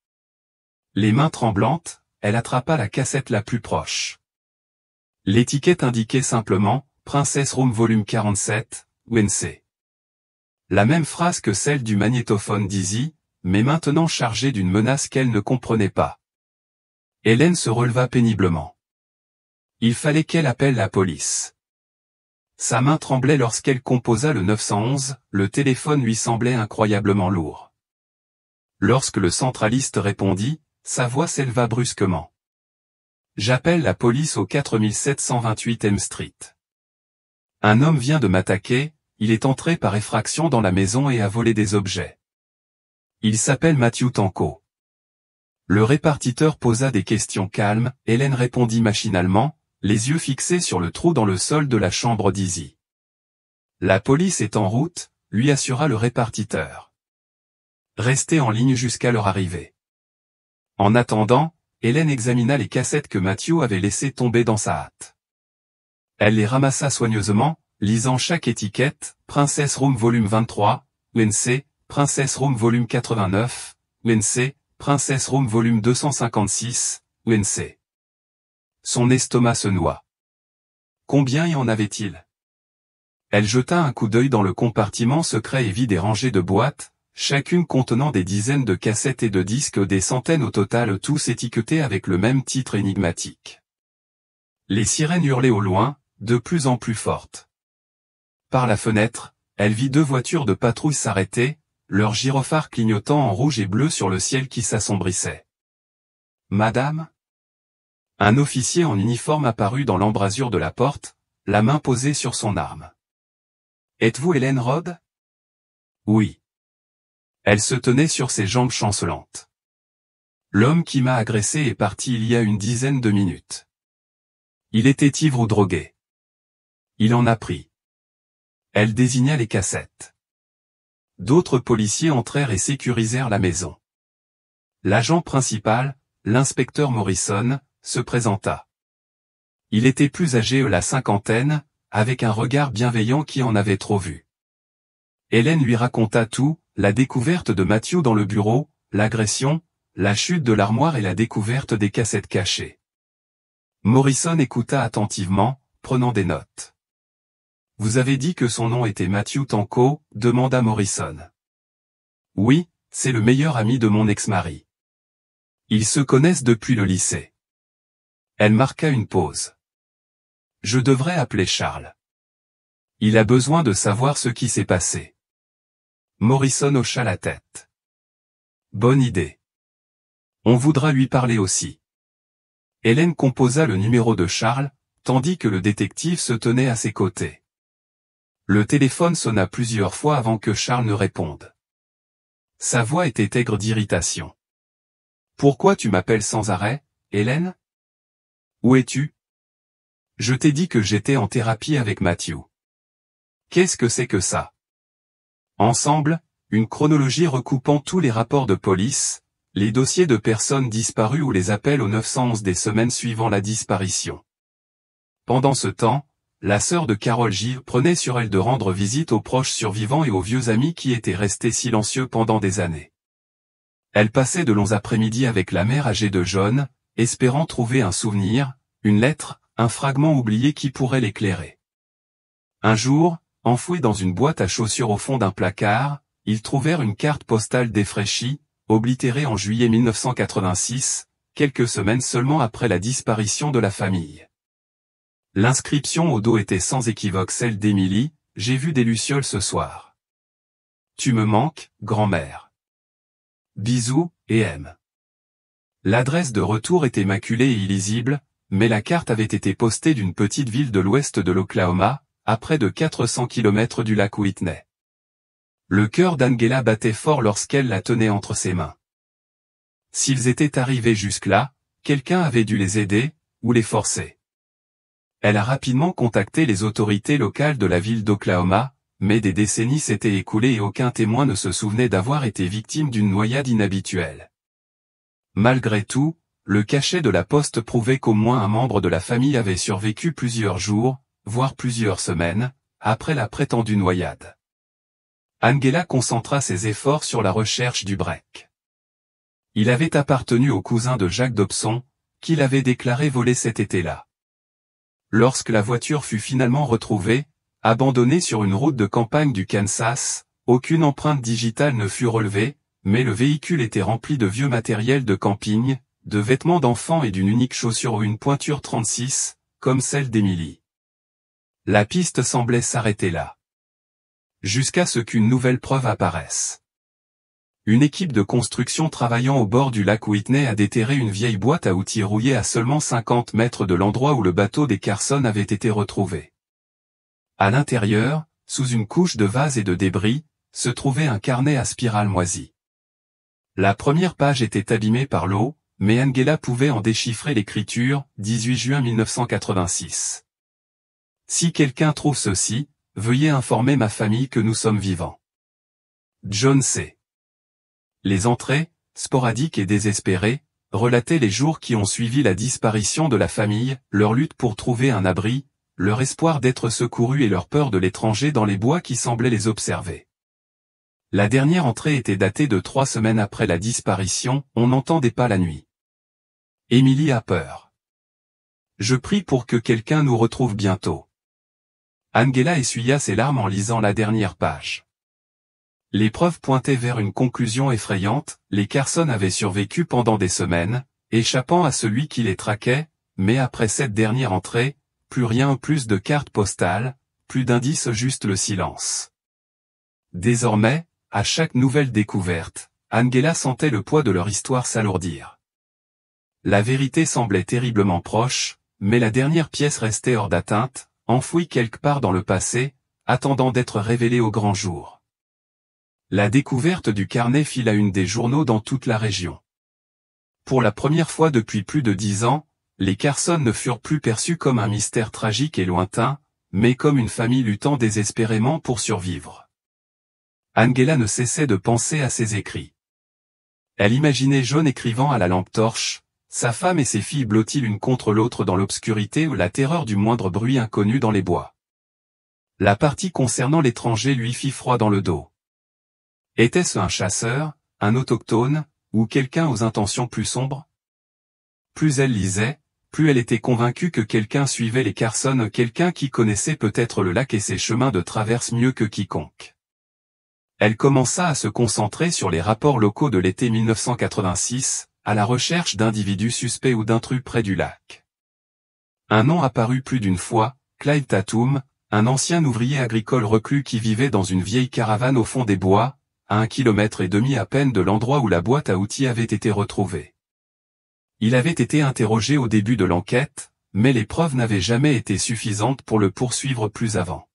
Les mains tremblantes, elle attrapa la cassette la plus proche. L'étiquette indiquait simplement « Princess Room Volume 47, UNC ». La même phrase que celle du magnétophone d'Izzy, mais maintenant chargée d'une menace qu'elle ne comprenait pas. Hélène se releva péniblement. Il fallait qu'elle appelle la police. Sa main tremblait lorsqu'elle composa le 911, le téléphone lui semblait incroyablement lourd. Lorsque le centraliste répondit, sa voix s'éleva brusquement. « J'appelle la police au 4728 M Street. Un homme vient de m'attaquer, il est entré par effraction dans la maison et a volé des objets. Il s'appelle Matthew Tanco. » Le répartiteur posa des questions calmes, Hélène répondit machinalement, les yeux fixés sur le trou dans le sol de la chambre d'Izzy. « La police est en route », lui assura le répartiteur. « Restez en ligne jusqu'à leur arrivée. » En attendant, Hélène examina les cassettes que Matthew avait laissées tomber dans sa hâte. Elle les ramassa soigneusement, lisant chaque étiquette, Princess Room Volume 23, UNC, Princess Room Volume 89, UNC, Princess Room Volume 256, UNC. Son estomac se noua. Combien y en avait-il? Elle jeta un coup d'œil dans le compartiment secret et vit des rangées de boîtes, chacune contenant des dizaines de cassettes et de disques, des centaines au total, tous étiquetés avec le même titre énigmatique. Les sirènes hurlaient au loin, de plus en plus fortes. Par la fenêtre, elle vit 2 voitures de patrouille s'arrêter, leurs gyrophares clignotant en rouge et bleu sur le ciel qui s'assombrissait. « Madame ?» Un officier en uniforme apparut dans l'embrasure de la porte, la main posée sur son arme. « Êtes-vous Hélène Rhodes ?» « Oui. » Elle se tenait sur ses jambes chancelantes. « L'homme qui m'a agressé est parti il y a une dizaine de minutes. Il était ivre ou drogué. Il en a pris. » Elle désigna les cassettes. D'autres policiers entrèrent et sécurisèrent la maison. L'agent principal, l'inspecteur Morrison, se présenta. Il était plus âgé, la cinquantaine, avec un regard bienveillant qui en avait trop vu. Hélène lui raconta tout, la découverte de Matthew dans le bureau, l'agression, la chute de l'armoire et la découverte des cassettes cachées. Morrison écouta attentivement, prenant des notes. « Vous avez dit que son nom était Matthew Tanco ?» demanda Morrison. « Oui, c'est le meilleur ami de mon ex-mari. Ils se connaissent depuis le lycée. » Elle marqua une pause. « Je devrais appeler Charles. Il a besoin de savoir ce qui s'est passé. » Morrison hocha la tête. « Bonne idée. On voudra lui parler aussi. » Hélène composa le numéro de Charles, tandis que le détective se tenait à ses côtés. Le téléphone sonna plusieurs fois avant que Charles ne réponde. Sa voix était aigre d'irritation. « Pourquoi tu m'appelles sans arrêt, Hélène ? Où es-tu ? Je t'ai dit que j'étais en thérapie avec Matthew. Qu'est-ce que c'est que ça ? » Ensemble, une chronologie recoupant tous les rapports de police, les dossiers de personnes disparues ou les appels au 911 des semaines suivant la disparition. Pendant ce temps, la sœur de Carole Gilles prenait sur elle de rendre visite aux proches survivants et aux vieux amis qui étaient restés silencieux pendant des années. Elle passait de longs après-midi avec la mère âgée de John, espérant trouver un souvenir, une lettre, un fragment oublié qui pourrait l'éclairer. Un jour, enfouis dans une boîte à chaussures au fond d'un placard, ils trouvèrent une carte postale défraîchie, oblitérée en juillet 1986, quelques semaines seulement après la disparition de la famille. L'inscription au dos était sans équivoque celle d'Émilie, « J'ai vu des lucioles ce soir. Tu me manques, grand-mère. Bisous, et M. » L'adresse de retour était maculée et illisible, mais la carte avait été postée d'une petite ville de l'ouest de l'Oklahoma, à près de 400 km du lac Whitney. Le cœur d'Angela battait fort lorsqu'elle la tenait entre ses mains. S'ils étaient arrivés jusque-là, quelqu'un avait dû les aider, ou les forcer. Elle a rapidement contacté les autorités locales de la ville d'Oklahoma, mais des décennies s'étaient écoulées et aucun témoin ne se souvenait d'avoir été victime d'une noyade inhabituelle. Malgré tout, le cachet de la poste prouvait qu'au moins un membre de la famille avait survécu plusieurs jours, voire plusieurs semaines, après la prétendue noyade. Angela concentra ses efforts sur la recherche du break. Il avait appartenu au cousin de Jacques Dobson, qui l'avait déclaré volé cet été-là. Lorsque la voiture fut finalement retrouvée, abandonnée sur une route de campagne du Kansas, aucune empreinte digitale ne fut relevée, mais le véhicule était rempli de vieux matériel de camping, de vêtements d'enfants et d'une unique chaussure ou une pointure 36, comme celle d'Émilie. La piste semblait s'arrêter là. Jusqu'à ce qu'une nouvelle preuve apparaisse. Une équipe de construction travaillant au bord du lac Whitney a déterré une vieille boîte à outils rouillée à seulement 50 mètres de l'endroit où le bateau des Carson avait été retrouvé. À l'intérieur, sous une couche de vase et de débris, se trouvait un carnet à spirale moisie. La première page était abîmée par l'eau, mais Angela pouvait en déchiffrer l'écriture, 18 juin 1986. Si quelqu'un trouve ceci, veuillez informer ma famille que nous sommes vivants. John C. Les entrées, sporadiques et désespérées, relataient les jours qui ont suivi la disparition de la famille, leur lutte pour trouver un abri, leur espoir d'être secourus et leur peur de l'étranger dans les bois qui semblaient les observer. La dernière entrée était datée de 3 semaines après la disparition, on n'entendait pas la nuit. Émilie a peur. Je prie pour que quelqu'un nous retrouve bientôt. Angela essuya ses larmes en lisant la dernière page. Les preuves pointaient vers une conclusion effrayante, les Carson avaient survécu pendant des semaines, échappant à celui qui les traquait, mais après cette dernière entrée, plus rien, plus de cartes postales, plus d'indices, juste le silence. Désormais, à chaque nouvelle découverte, Angela sentait le poids de leur histoire s'alourdir. La vérité semblait terriblement proche, mais la dernière pièce restait hors d'atteinte, enfouie quelque part dans le passé, attendant d'être révélée au grand jour. La découverte du carnet fit la une des journaux dans toute la région. Pour la première fois depuis plus de 10 ans, les Carson ne furent plus perçus comme un mystère tragique et lointain, mais comme une famille luttant désespérément pour survivre. Angela ne cessait de penser à ses écrits. Elle imaginait John écrivant à la lampe torche, sa femme et ses filles blotties l'une contre l'autre dans l'obscurité ou la terreur du moindre bruit inconnu dans les bois. La partie concernant l'étranger lui fit froid dans le dos. Était-ce un chasseur, un autochtone, ou quelqu'un aux intentions plus sombres? Plus elle lisait, plus elle était convaincue que quelqu'un suivait les Carson, quelqu'un qui connaissait peut-être le lac et ses chemins de traverse mieux que quiconque. Elle commença à se concentrer sur les rapports locaux de l'été 1986, à la recherche d'individus suspects ou d'intrus près du lac. Un nom apparut plus d'une fois, Clyde Tatum, un ancien ouvrier agricole reclus qui vivait dans une vieille caravane au fond des bois, à 1,5 km à peine de l'endroit où la boîte à outils avait été retrouvée. Il avait été interrogé au début de l'enquête, mais les preuves n'avaient jamais été suffisantes pour le poursuivre plus avant.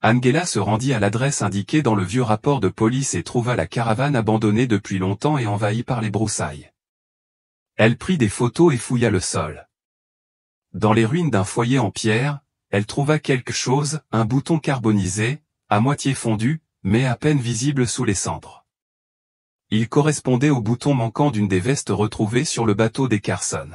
Angela se rendit à l'adresse indiquée dans le vieux rapport de police et trouva la caravane abandonnée depuis longtemps et envahie par les broussailles. Elle prit des photos et fouilla le sol. Dans les ruines d'un foyer en pierre, elle trouva quelque chose, un bouton carbonisé, à moitié fondu, mais à peine visible sous les cendres. Il correspondait au bouton manquant d'une des vestes retrouvées sur le bateau des Carson.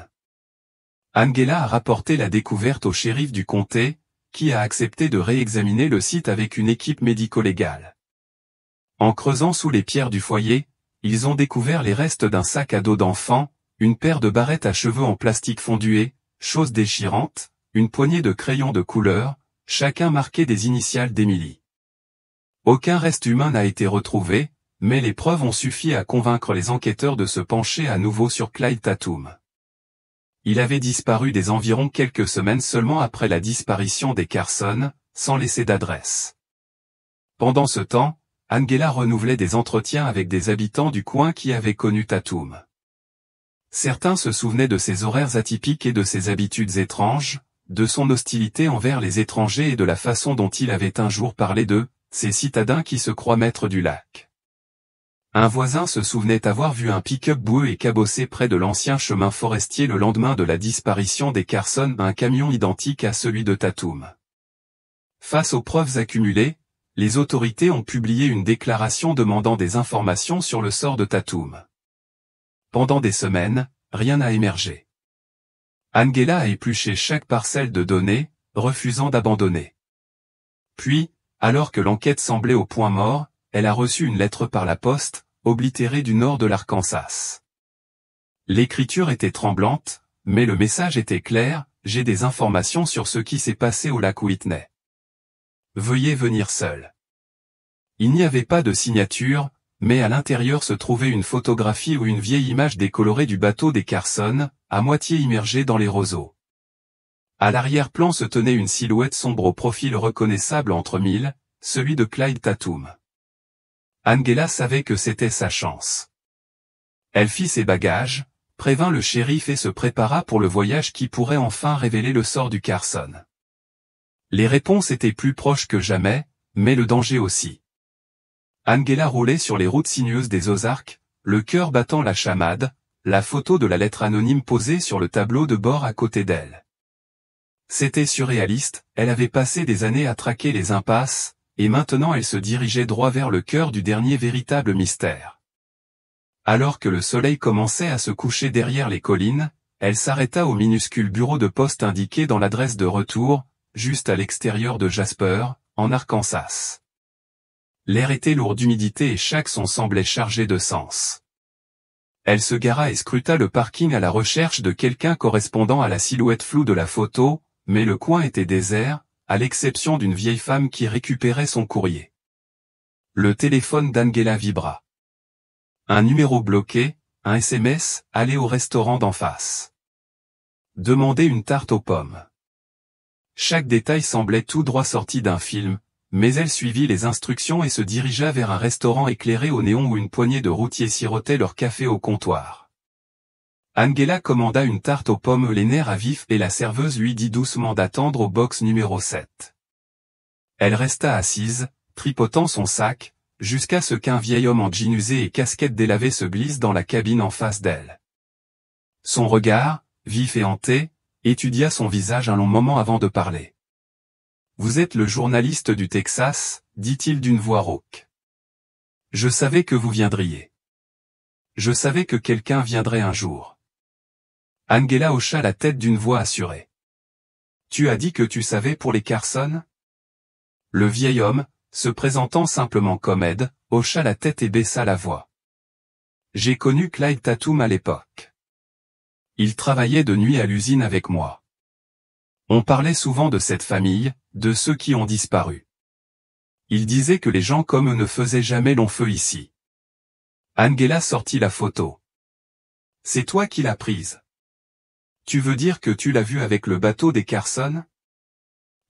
Angela a rapporté la découverte au shérif du comté, qui a accepté de réexaminer le site avec une équipe médico-légale. En creusant sous les pierres du foyer, ils ont découvert les restes d'un sac à dos d'enfant, une paire de barrettes à cheveux en plastique fondué, chose déchirante, une poignée de crayons de couleur, chacun marqué des initiales d'Emily. Aucun reste humain n'a été retrouvé, mais les preuves ont suffi à convaincre les enquêteurs de se pencher à nouveau sur Clyde Tatum. Il avait disparu dès environ quelques semaines seulement après la disparition des Carson, sans laisser d'adresse. Pendant ce temps, Angela renouvelait des entretiens avec des habitants du coin qui avaient connu Tatum. Certains se souvenaient de ses horaires atypiques et de ses habitudes étranges, de son hostilité envers les étrangers et de la façon dont il avait un jour parlé d'eux, ces citadins qui se croient maîtres du lac. Un voisin se souvenait avoir vu un pick-up boueux et cabossé près de l'ancien chemin forestier le lendemain de la disparition des Carson, un camion identique à celui de Tatum. Face aux preuves accumulées, les autorités ont publié une déclaration demandant des informations sur le sort de Tatum. Pendant des semaines, rien n'a émergé. Angela a épluché chaque parcelle de données, refusant d'abandonner. Puis, alors que l'enquête semblait au point mort, elle a reçu une lettre par la poste, oblitérée du nord de l'Arkansas. L'écriture était tremblante, mais le message était clair: j'ai des informations sur ce qui s'est passé au lac Whitney. Veuillez venir seul. Il n'y avait pas de signature, mais à l'intérieur se trouvait une photographie ou une vieille image décolorée du bateau des Carson, à moitié immergé dans les roseaux. À l'arrière-plan se tenait une silhouette sombre au profil reconnaissable entre mille, celui de Clyde Tatum. Angela savait que c'était sa chance. Elle fit ses bagages, prévint le shérif et se prépara pour le voyage qui pourrait enfin révéler le sort du Carson. Les réponses étaient plus proches que jamais, mais le danger aussi. Angela roulait sur les routes sinueuses des Ozarks, le cœur battant la chamade, la photo de la lettre anonyme posée sur le tableau de bord à côté d'elle. C'était surréaliste, elle avait passé des années à traquer les impasses, et maintenant elle se dirigeait droit vers le cœur du dernier véritable mystère. Alors que le soleil commençait à se coucher derrière les collines, elle s'arrêta au minuscule bureau de poste indiqué dans l'adresse de retour, juste à l'extérieur de Jasper, en Arkansas. L'air était lourd d'humidité et chaque son semblait chargé de sens. Elle se gara et scruta le parking à la recherche de quelqu'un correspondant à la silhouette floue de la photo, mais le coin était désert, à l'exception d'une vieille femme qui récupérait son courrier. Le téléphone d'Angela vibra. Un numéro bloqué, un SMS, allez au restaurant d'en face. Demandez une tarte aux pommes. Chaque détail semblait tout droit sorti d'un film, mais elle suivit les instructions et se dirigea vers un restaurant éclairé au néon où une poignée de routiers sirotaient leur café au comptoir. Angela commanda une tarte aux pommes, les nerfs à vif, et la serveuse lui dit doucement d'attendre au box numéro 7. Elle resta assise, tripotant son sac, jusqu'à ce qu'un vieil homme en jean usé et casquette délavée se glisse dans la cabine en face d'elle. Son regard, vif et hanté, étudia son visage un long moment avant de parler. « Vous êtes le journaliste du Texas, dit-il d'une voix rauque. Je savais que vous viendriez. Je savais que quelqu'un viendrait un jour. » Angela hocha la tête d'une voix assurée. « Tu as dit que tu savais pour les Carson ?» Le vieil homme, se présentant simplement comme Ed, hocha la tête et baissa la voix. « J'ai connu Clyde Tatum à l'époque. Il travaillait de nuit à l'usine avec moi. On parlait souvent de cette famille, de ceux qui ont disparu. Il disait que les gens comme eux ne faisaient jamais long feu ici. » Angela sortit la photo. « C'est toi qui l'as prise. Tu veux dire que tu l'as vu avec le bateau des Carson ?»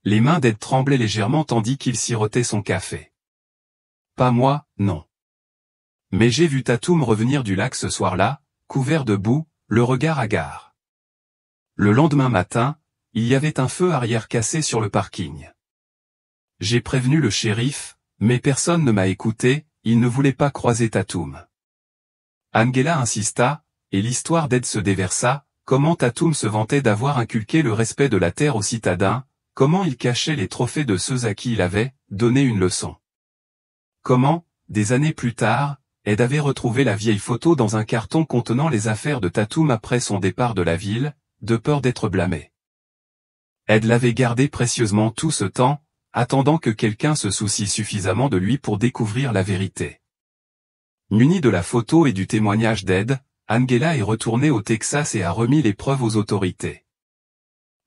Les mains d'Ed tremblaient légèrement tandis qu'il sirotait son café. « Pas moi, non. Mais j'ai vu Tatum revenir du lac ce soir-là, couvert de boue, le regard hagard. Le lendemain matin, il y avait un feu arrière cassé sur le parking. J'ai prévenu le shérif, mais personne ne m'a écouté, il ne voulait pas croiser Tatum. » Angela insista, et l'histoire d'Ed se déversa. Comment Tatum se vantait d'avoir inculqué le respect de la terre aux citadins, comment il cachait les trophées de ceux à qui il avait donné une leçon. Comment, des années plus tard, Ed avait retrouvé la vieille photo dans un carton contenant les affaires de Tatum après son départ de la ville, de peur d'être blâmé. Ed l'avait gardé précieusement tout ce temps, attendant que quelqu'un se soucie suffisamment de lui pour découvrir la vérité. Munie de la photo et du témoignage d'Ed, Angela est retournée au Texas et a remis les preuves aux autorités.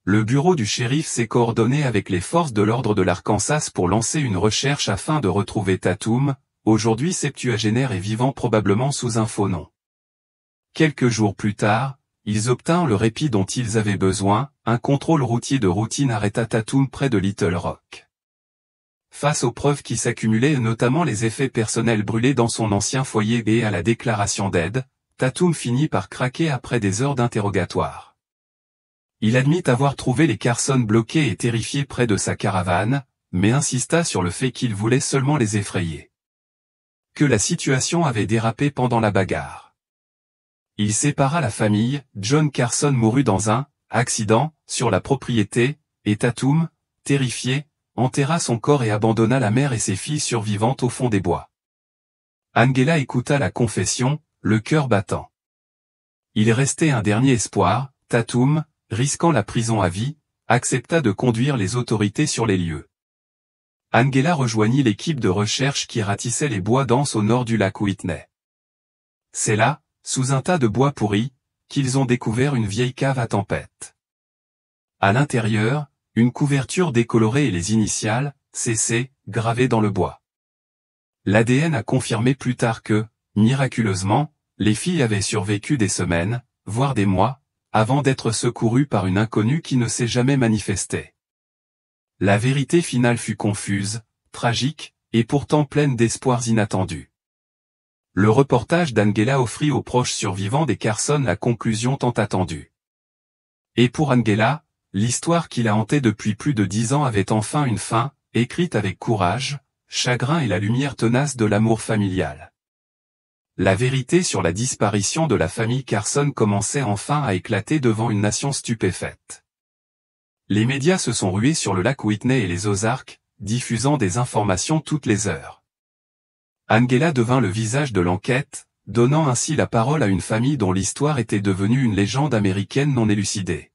Le bureau du shérif s'est coordonné avec les forces de l'ordre de l'Arkansas pour lancer une recherche afin de retrouver Tatum, aujourd'hui septuagénaire et vivant probablement sous un faux nom. Quelques jours plus tard, ils obtinrent le répit dont ils avaient besoin, un contrôle routier de routine arrêta Tatum près de Little Rock. Face aux preuves qui s'accumulaient et notamment les effets personnels brûlés dans son ancien foyer et à la déclaration d'aide, Tatum finit par craquer après des heures d'interrogatoire. Il admit avoir trouvé les Carson bloqués et terrifiés près de sa caravane, mais insista sur le fait qu'il voulait seulement les effrayer. Que la situation avait dérapé pendant la bagarre. Il sépara la famille, John Carson mourut dans un accident sur la propriété, et Tatum, terrifié, enterra son corps et abandonna la mère et ses filles survivantes au fond des bois. Angela écouta la confession, le cœur battant. Il restait un dernier espoir, Tatum, risquant la prison à vie, accepta de conduire les autorités sur les lieux. Angela rejoignit l'équipe de recherche qui ratissait les bois denses au nord du lac Whitney. C'est là, sous un tas de bois pourris, qu'ils ont découvert une vieille cave à tempête. À l'intérieur, une couverture décolorée et les initiales, CC, gravées dans le bois. L'ADN a confirmé plus tard que, miraculeusement, les filles avaient survécu des semaines, voire des mois, avant d'être secourues par une inconnue qui ne s'est jamais manifestée. La vérité finale fut confuse, tragique, et pourtant pleine d'espoirs inattendus. Le reportage d'Angela offrit aux proches survivants des Carson la conclusion tant attendue. Et pour Angela, l'histoire qui l'a hantée depuis plus de 10 ans avait enfin une fin, écrite avec courage, chagrin et la lumière tenace de l'amour familial. La vérité sur la disparition de la famille Carson commençait enfin à éclater devant une nation stupéfaite. Les médias se sont rués sur le lac Whitney et les Ozarks, diffusant des informations toutes les heures. Angela devint le visage de l'enquête, donnant ainsi la parole à une famille dont l'histoire était devenue une légende américaine non élucidée.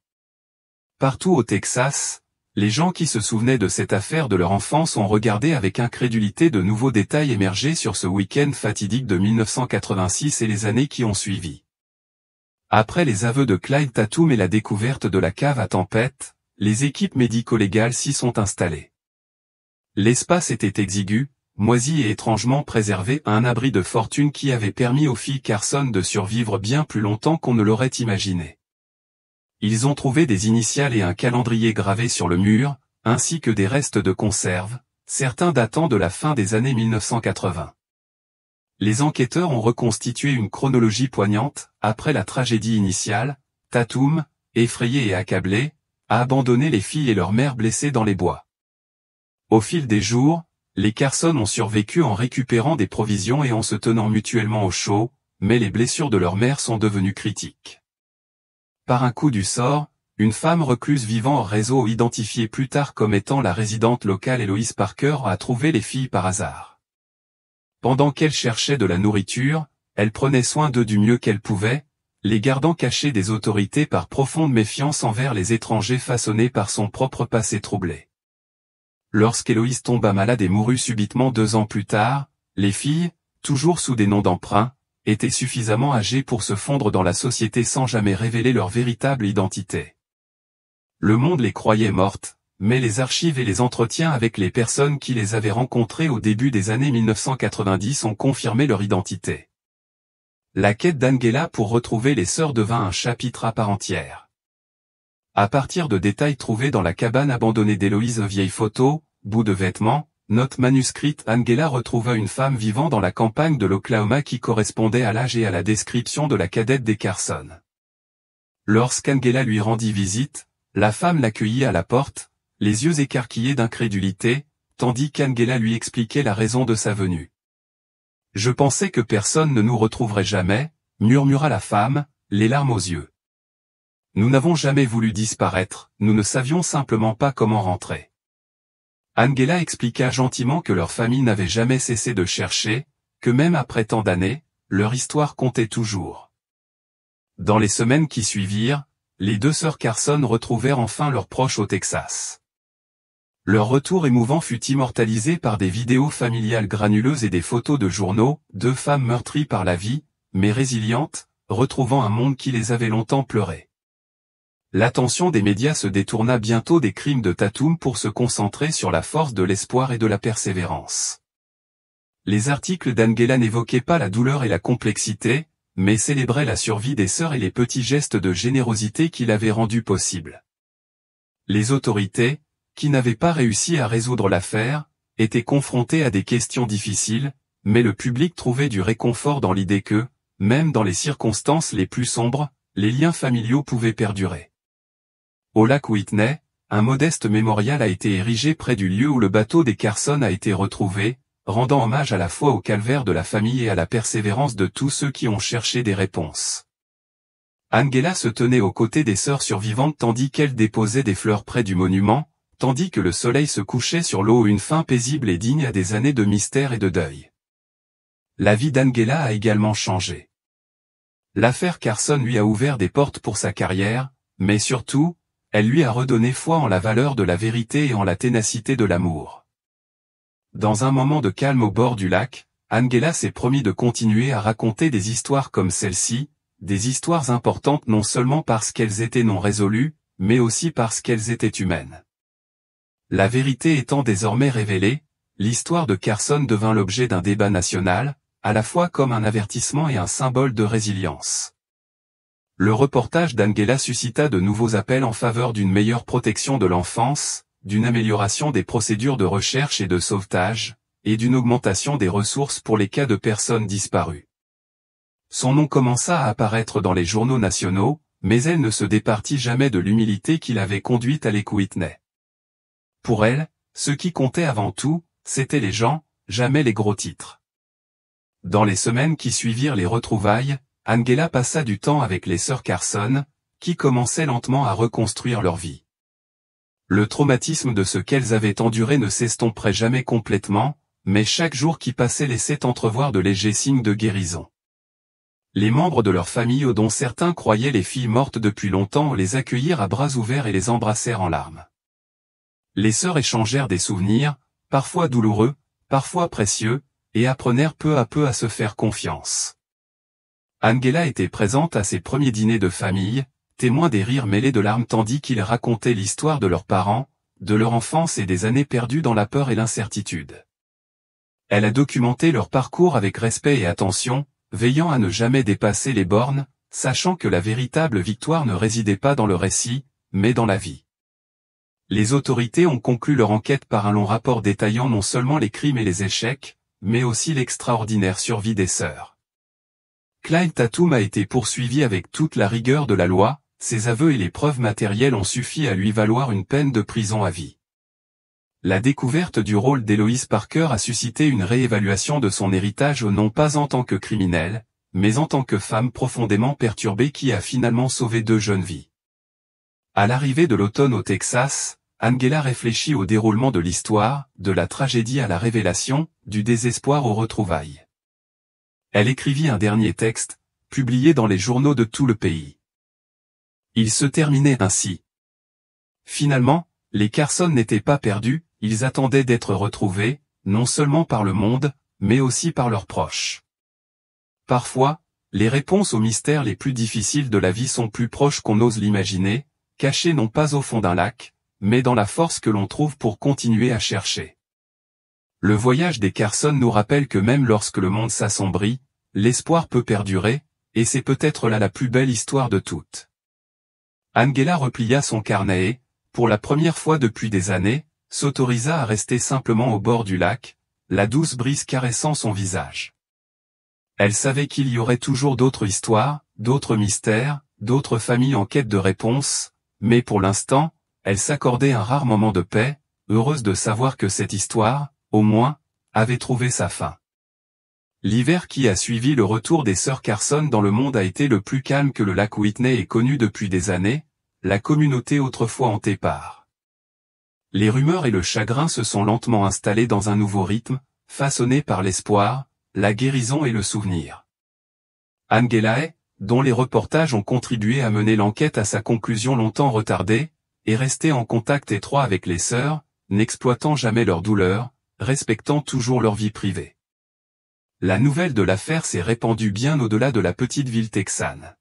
Partout au Texas, les gens qui se souvenaient de cette affaire de leur enfance ont regardé avec incrédulité de nouveaux détails émerger sur ce week-end fatidique de 1986 et les années qui ont suivi. Après les aveux de Clyde Tatum et la découverte de la cave à tempête, les équipes médico-légales s'y sont installées. L'espace était exigu, moisi et étrangement préservé, un abri de fortune qui avait permis aux filles Carson de survivre bien plus longtemps qu'on ne l'aurait imaginé. Ils ont trouvé des initiales et un calendrier gravé sur le mur, ainsi que des restes de conserve, certains datant de la fin des années 1980. Les enquêteurs ont reconstitué une chronologie poignante. Après la tragédie initiale, Tatum, effrayé et accablé, a abandonné les filles et leur mère blessées dans les bois. Au fil des jours, les Carson ont survécu en récupérant des provisions et en se tenant mutuellement au chaud, mais les blessures de leur mère sont devenues critiques. Par un coup du sort, une femme recluse vivant hors réseau identifiée plus tard comme étant la résidente locale Eloise Parker a trouvé les filles par hasard. Pendant qu'elle cherchait de la nourriture, elle prenait soin d'eux du mieux qu'elle pouvait, les gardant cachés des autorités par profonde méfiance envers les étrangers façonnés par son propre passé troublé. Lorsqu'Héloïse tomba malade et mourut subitement 2 ans plus tard, les filles, toujours sous des noms d'emprunt, étaient suffisamment âgées pour se fondre dans la société sans jamais révéler leur véritable identité. Le monde les croyait mortes, mais les archives et les entretiens avec les personnes qui les avaient rencontrées au début des années 1990 ont confirmé leur identité. La quête d'Angela pour retrouver les sœurs devint un chapitre à part entière. À partir de détails trouvés dans la cabane abandonnée d'Héloïse, vieilles photos, bouts de vêtements, notes manuscrites, Angela retrouva une femme vivant dans la campagne de l'Oklahoma qui correspondait à l'âge et à la description de la cadette des Carson. Lorsqu'Angela lui rendit visite, la femme l'accueillit à la porte, les yeux écarquillés d'incrédulité, tandis qu'Angela lui expliquait la raison de sa venue. « Je pensais que personne ne nous retrouverait jamais », murmura la femme, les larmes aux yeux. « Nous n'avons jamais voulu disparaître, nous ne savions simplement pas comment rentrer. » Angela expliqua gentiment que leur famille n'avait jamais cessé de chercher, que même après tant d'années, leur histoire comptait toujours. Dans les semaines qui suivirent, les 2 sœurs Carson retrouvèrent enfin leurs proches au Texas. Leur retour émouvant fut immortalisé par des vidéos familiales granuleuses et des photos de journaux, 2 femmes meurtries par la vie, mais résilientes, retrouvant un monde qui les avait longtemps pleurées. L'attention des médias se détourna bientôt des crimes de Tatum pour se concentrer sur la force de l'espoir et de la persévérance. Les articles d'Angela n'évoquaient pas la douleur et la complexité, mais célébraient la survie des sœurs et les petits gestes de générosité qui l'avaient rendu possible. Les autorités, qui n'avaient pas réussi à résoudre l'affaire, étaient confrontées à des questions difficiles, mais le public trouvait du réconfort dans l'idée que, même dans les circonstances les plus sombres, les liens familiaux pouvaient perdurer. Au lac Whitney, un modeste mémorial a été érigé près du lieu où le bateau des Carson a été retrouvé, rendant hommage à la fois au calvaire de la famille et à la persévérance de tous ceux qui ont cherché des réponses. Angela se tenait aux côtés des sœurs survivantes tandis qu'elle déposait des fleurs près du monument, tandis que le soleil se couchait sur l'eau, une fin paisible et digne à des années de mystère et de deuil. La vie d'Angela a également changé. L'affaire Carson lui a ouvert des portes pour sa carrière, mais surtout, elle lui a redonné foi en la valeur de la vérité et en la ténacité de l'amour. Dans un moment de calme au bord du lac, Angela s'est promis de continuer à raconter des histoires comme celle-ci, des histoires importantes non seulement parce qu'elles étaient non résolues, mais aussi parce qu'elles étaient humaines. La vérité étant désormais révélée, l'histoire de Carson devint l'objet d'un débat national, à la fois comme un avertissement et un symbole de résilience. Le reportage d'Angela suscita de nouveaux appels en faveur d'une meilleure protection de l'enfance, d'une amélioration des procédures de recherche et de sauvetage, et d'une augmentation des ressources pour les cas de personnes disparues. Son nom commença à apparaître dans les journaux nationaux, mais elle ne se départit jamais de l'humilité qui l'avait conduite à lac Whitney. Pour elle, ce qui comptait avant tout, c'étaient les gens, jamais les gros titres. Dans les semaines qui suivirent les retrouvailles, Angela passa du temps avec les sœurs Carson, qui commençaient lentement à reconstruire leur vie. Le traumatisme de ce qu'elles avaient enduré ne s'estomperait jamais complètement, mais chaque jour qui passait laissait entrevoir de légers signes de guérison. Les membres de leur famille, dont certains croyaient les filles mortes depuis longtemps, les accueillirent à bras ouverts et les embrassèrent en larmes. Les sœurs échangèrent des souvenirs, parfois douloureux, parfois précieux, et apprenèrent peu à peu à se faire confiance. Angela était présente à ses premiers dîners de famille, témoin des rires mêlés de larmes tandis qu'ils racontaient l'histoire de leurs parents, de leur enfance et des années perdues dans la peur et l'incertitude. Elle a documenté leur parcours avec respect et attention, veillant à ne jamais dépasser les bornes, sachant que la véritable victoire ne résidait pas dans le récit, mais dans la vie. Les autorités ont conclu leur enquête par un long rapport détaillant non seulement les crimes et les échecs, mais aussi l'extraordinaire survie des sœurs. Clive Tatum a été poursuivi avec toute la rigueur de la loi, ses aveux et les preuves matérielles ont suffi à lui valoir une peine de prison à vie. La découverte du rôle d'Eloise Parker a suscité une réévaluation de son héritage non pas en tant que criminelle, mais en tant que femme profondément perturbée qui a finalement sauvé 2 jeunes vies. À l'arrivée de l'automne au Texas, Angela réfléchit au déroulement de l'histoire, de la tragédie à la révélation, du désespoir aux retrouvailles. Elle écrivit un dernier texte, publié dans les journaux de tout le pays. Il se terminait ainsi. Finalement, les Carson n'étaient pas perdus, ils attendaient d'être retrouvés, non seulement par le monde, mais aussi par leurs proches. Parfois, les réponses aux mystères les plus difficiles de la vie sont plus proches qu'on ose l'imaginer, cachées non pas au fond d'un lac, mais dans la force que l'on trouve pour continuer à chercher. Le voyage des Carson nous rappelle que même lorsque le monde s'assombrit, l'espoir peut perdurer, et c'est peut-être là la plus belle histoire de toutes. Angela replia son carnet et, pour la première fois depuis des années, s'autorisa à rester simplement au bord du lac, la douce brise caressant son visage. Elle savait qu'il y aurait toujours d'autres histoires, d'autres mystères, d'autres familles en quête de réponses, mais pour l'instant, elle s'accordait un rare moment de paix, heureuse de savoir que cette histoire, au moins, avait trouvé sa fin. L'hiver qui a suivi le retour des sœurs Carson dans le monde a été le plus calme que le lac Whitney ait connu depuis des années, la communauté autrefois hantée par. Les rumeurs et le chagrin se sont lentement installés dans un nouveau rythme, façonné par l'espoir, la guérison et le souvenir. Angela, dont les reportages ont contribué à mener l'enquête à sa conclusion longtemps retardée, est restée en contact étroit avec les sœurs, n'exploitant jamais leur douleur, respectant toujours leur vie privée. La nouvelle de l'affaire s'est répandue bien au-delà de la petite ville texane.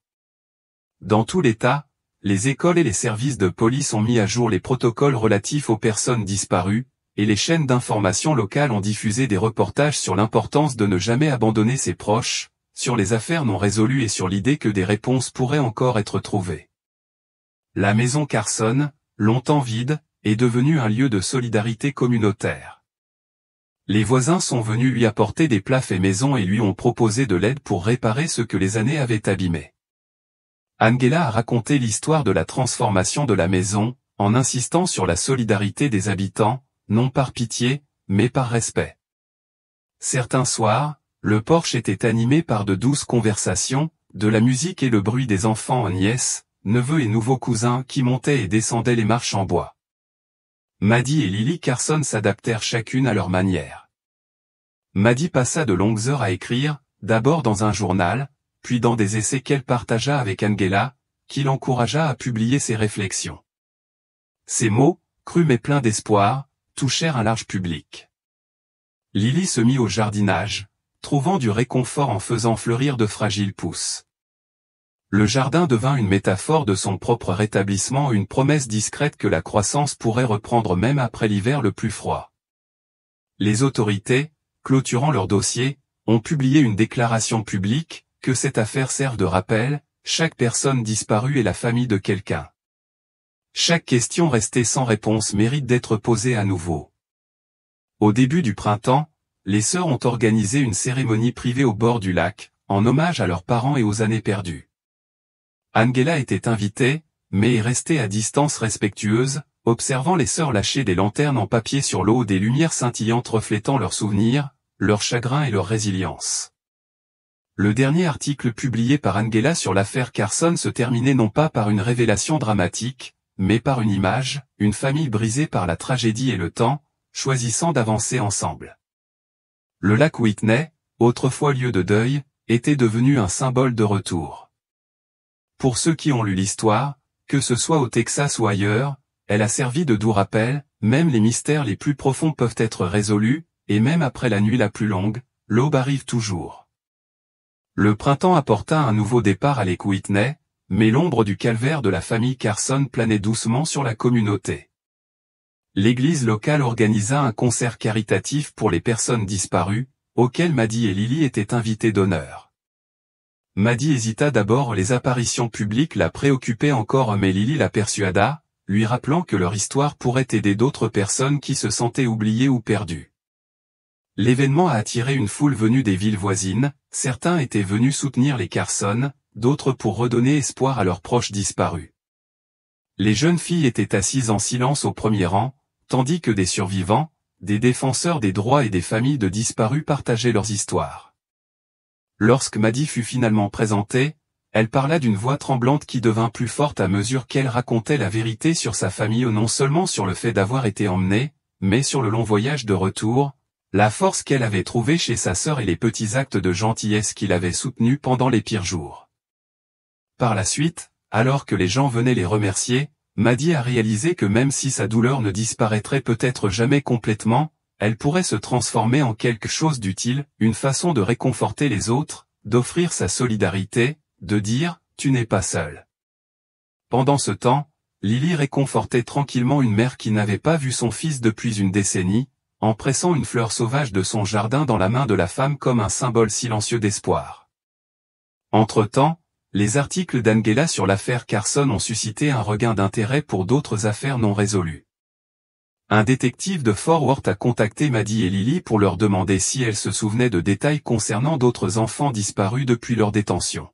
Dans tout l'État, les écoles et les services de police ont mis à jour les protocoles relatifs aux personnes disparues, et les chaînes d'information locales ont diffusé des reportages sur l'importance de ne jamais abandonner ses proches, sur les affaires non résolues et sur l'idée que des réponses pourraient encore être trouvées. La maison Carson, longtemps vide, est devenue un lieu de solidarité communautaire. Les voisins sont venus lui apporter des plats faits maison et lui ont proposé de l'aide pour réparer ce que les années avaient abîmé. Angela a raconté l'histoire de la transformation de la maison, en insistant sur la solidarité des habitants, non par pitié, mais par respect. Certains soirs, le porche était animé par de douces conversations, de la musique et le bruit des enfants, nièces, neveux et nouveaux cousins qui montaient et descendaient les marches en bois. Maddie et Lily Carson s'adaptèrent chacune à leur manière. Maddie passa de longues heures à écrire, d'abord dans un journal, puis dans des essais qu'elle partagea avec Angela, qui l'encouragea à publier ses réflexions. Ces mots, crus mais pleins d'espoir, touchèrent un large public. Lily se mit au jardinage, trouvant du réconfort en faisant fleurir de fragiles pousses. Le jardin devint une métaphore de son propre rétablissement, une promesse discrète que la croissance pourrait reprendre même après l'hiver le plus froid. Les autorités, clôturant leur dossier, ont publié une déclaration publique, que cette affaire serve de rappel, chaque personne disparue est la famille de quelqu'un. Chaque question restée sans réponse mérite d'être posée à nouveau. Au début du printemps, les sœurs ont organisé une cérémonie privée au bord du lac, en hommage à leurs parents et aux années perdues. Angela était invitée, mais est restée à distance respectueuse, observant les sœurs lâcher des lanternes en papier sur l'eau, des lumières scintillantes reflétant leurs souvenirs, leur chagrin et leur résilience. Le dernier article publié par Angela sur l'affaire Carson se terminait non pas par une révélation dramatique, mais par une image, une famille brisée par la tragédie et le temps, choisissant d'avancer ensemble. Le lac Whitney, autrefois lieu de deuil, était devenu un symbole de retour. Pour ceux qui ont lu l'histoire, que ce soit au Texas ou ailleurs, elle a servi de doux rappel, même les mystères les plus profonds peuvent être résolus, et même après la nuit la plus longue, l'aube arrive toujours. Le printemps apporta un nouveau départ à Lake Whitney, mais l'ombre du calvaire de la famille Carson planait doucement sur la communauté. L'église locale organisa un concert caritatif pour les personnes disparues, auquel Maddie et Lily étaient invitées d'honneur. Maddy hésita d'abord, les apparitions publiques la préoccupaient encore, mais Lily la persuada, lui rappelant que leur histoire pourrait aider d'autres personnes qui se sentaient oubliées ou perdues. L'événement a attiré une foule venue des villes voisines, certains étaient venus soutenir les Carson, d'autres pour redonner espoir à leurs proches disparus. Les jeunes filles étaient assises en silence au premier rang, tandis que des survivants, des défenseurs des droits et des familles de disparus partageaient leurs histoires. Lorsque Maddy fut finalement présentée, elle parla d'une voix tremblante qui devint plus forte à mesure qu'elle racontait la vérité sur sa famille, non seulement sur le fait d'avoir été emmenée, mais sur le long voyage de retour, la force qu'elle avait trouvée chez sa sœur et les petits actes de gentillesse qui l'avaient soutenue pendant les pires jours. Par la suite, alors que les gens venaient les remercier, Maddy a réalisé que même si sa douleur ne disparaîtrait peut-être jamais complètement, elle pourrait se transformer en quelque chose d'utile, une façon de réconforter les autres, d'offrir sa solidarité, de dire « tu n'es pas seul ». Pendant ce temps, Lily réconfortait tranquillement une mère qui n'avait pas vu son fils depuis une décennie, en pressant une fleur sauvage de son jardin dans la main de la femme comme un symbole silencieux d'espoir. Entre-temps, les articles d'Angela sur l'affaire Carson ont suscité un regain d'intérêt pour d'autres affaires non résolues. Un détective de Fort Worth a contacté Maddy et Lily pour leur demander si elles se souvenaient de détails concernant d'autres enfants disparus depuis leur détention.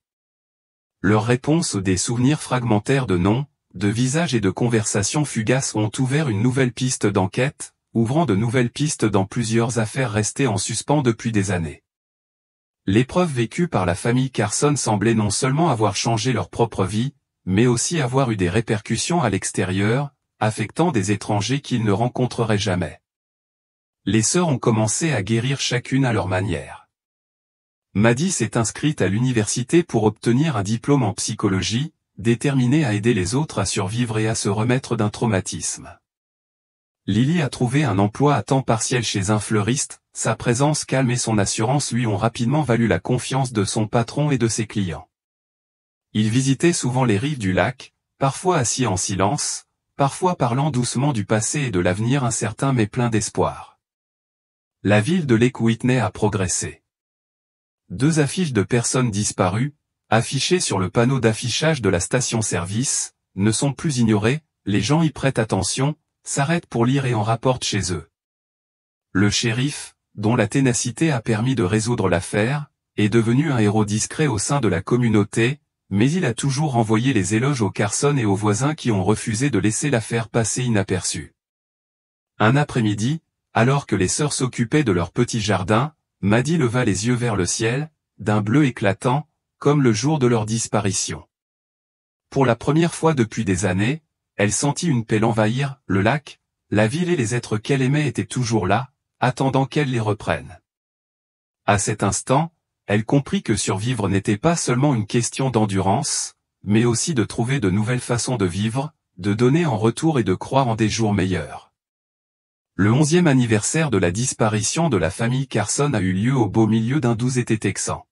Leurs réponses, des souvenirs fragmentaires de noms, de visages et de conversations fugaces, ont ouvert une nouvelle piste d'enquête, ouvrant de nouvelles pistes dans plusieurs affaires restées en suspens depuis des années. L'épreuve vécue par la famille Carson semblait non seulement avoir changé leur propre vie, mais aussi avoir eu des répercussions à l'extérieur, affectant des étrangers qu'ils ne rencontreraient jamais. Les sœurs ont commencé à guérir chacune à leur manière. Maddy s'est inscrite à l'université pour obtenir un diplôme en psychologie, déterminée à aider les autres à survivre et à se remettre d'un traumatisme. Lily a trouvé un emploi à temps partiel chez un fleuriste, sa présence calme et son assurance lui ont rapidement valu la confiance de son patron et de ses clients. Il visitait souvent les rives du lac, parfois assis en silence, parfois parlant doucement du passé et de l'avenir incertain mais plein d'espoir. La ville de Lake Whitney a progressé. 2 affiches de personnes disparues, affichées sur le panneau d'affichage de la station-service, ne sont plus ignorées, les gens y prêtent attention, s'arrêtent pour lire et en rapportent chez eux. Le shérif, dont la ténacité a permis de résoudre l'affaire, est devenu un héros discret au sein de la communauté, mais il a toujours envoyé les éloges aux Carson et aux voisins qui ont refusé de laisser l'affaire passer inaperçue. Un après-midi, alors que les sœurs s'occupaient de leur petit jardin, Maddy leva les yeux vers le ciel, d'un bleu éclatant, comme le jour de leur disparition. Pour la première fois depuis des années, elle sentit une paix l'envahir, le lac, la ville et les êtres qu'elle aimait étaient toujours là, attendant qu'elle les reprenne. À cet instant, elle comprit que survivre n'était pas seulement une question d'endurance, mais aussi de trouver de nouvelles façons de vivre, de donner en retour et de croire en des jours meilleurs. Le 11e anniversaire de la disparition de la famille Carson a eu lieu au beau milieu d'un doux été texan.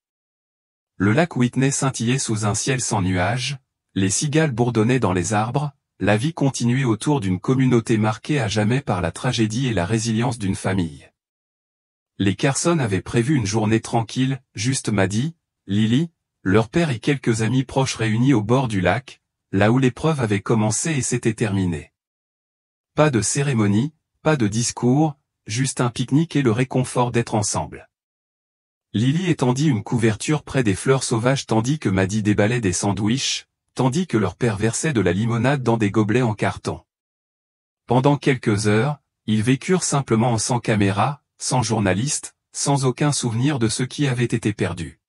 Le lac Whitney scintillait sous un ciel sans nuages, les cigales bourdonnaient dans les arbres, la vie continuait autour d'une communauté marquée à jamais par la tragédie et la résilience d'une famille. Les Carson avaient prévu une journée tranquille, juste Maddy, Lily, leur père et quelques amis proches réunis au bord du lac, là où l'épreuve avait commencé et s'était terminée. Pas de cérémonie, pas de discours, juste un pique-nique et le réconfort d'être ensemble. Lily étendit une couverture près des fleurs sauvages tandis que Maddy déballait des sandwichs, tandis que leur père versait de la limonade dans des gobelets en carton. Pendant quelques heures, ils vécurent simplement sans caméra, sans journaliste, sans aucun souvenir de ce qui avait été perdu.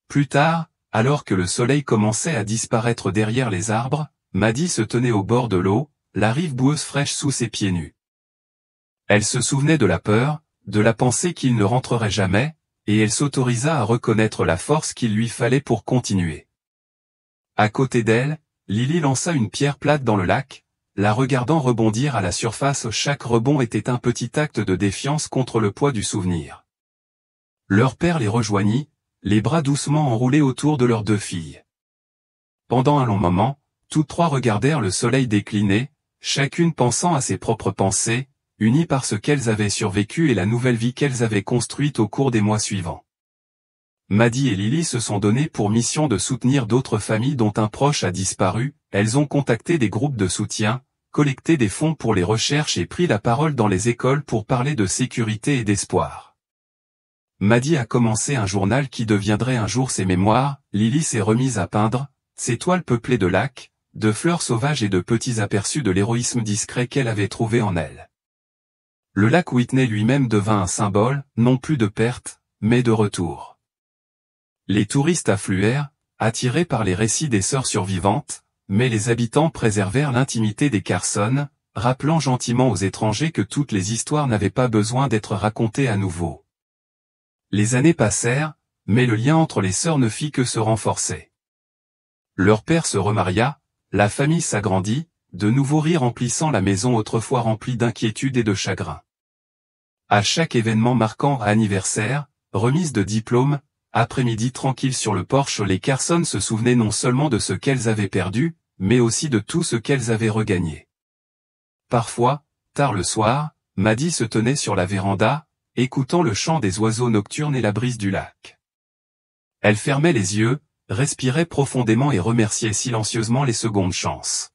Plus tard, alors que le soleil commençait à disparaître derrière les arbres, Maddy se tenait au bord de l'eau, la rive boueuse fraîche sous ses pieds nus. Elle se souvenait de la peur, de la pensée qu'il ne rentrerait jamais, et elle s'autorisa à reconnaître la force qu'il lui fallait pour continuer. À côté d'elle, Lily lança une pierre plate dans le lac, la regardant rebondir à la surface. Chaque rebond était un petit acte de défiance contre le poids du souvenir. Leur père les rejoignit, les bras doucement enroulés autour de leurs 2 filles. Pendant un long moment, toutes 3 regardèrent le soleil décliner, chacune pensant à ses propres pensées, unies par ce qu'elles avaient survécu et la nouvelle vie qu'elles avaient construite au cours des mois suivants. Maddie et Lily se sont donnés pour mission de soutenir d'autres familles dont un proche a disparu. Elles ont contacté des groupes de soutien, collecté des fonds pour les recherches et pris la parole dans les écoles pour parler de sécurité et d'espoir. Maddie a commencé un journal qui deviendrait un jour ses mémoires. Lily s'est remise à peindre, ses toiles peuplées de lacs, de fleurs sauvages et de petits aperçus de l'héroïsme discret qu'elle avait trouvé en elle. Le lac Whitney lui-même devint un symbole, non plus de perte, mais de retour. Les touristes affluèrent, attirés par les récits des sœurs survivantes, mais les habitants préservèrent l'intimité des Carson, rappelant gentiment aux étrangers que toutes les histoires n'avaient pas besoin d'être racontées à nouveau. Les années passèrent, mais le lien entre les sœurs ne fit que se renforcer. Leur père se remaria, la famille s'agrandit, de nouveaux rires remplissant la maison autrefois remplie d'inquiétude et de chagrin. À chaque événement marquant anniversaire, remise de diplôme, après-midi tranquille sur le porche, les Carson se souvenaient non seulement de ce qu'elles avaient perdu, mais aussi de tout ce qu'elles avaient regagné. Parfois, tard le soir, Maddie se tenait sur la véranda, écoutant le chant des oiseaux nocturnes et la brise du lac. Elle fermait les yeux, respirait profondément et remerciait silencieusement les secondes chances.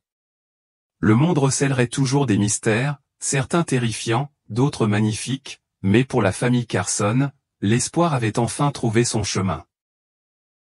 Le monde recèlerait toujours des mystères, certains terrifiants, d'autres magnifiques, mais pour la famille Carson, l'espoir avait enfin trouvé son chemin.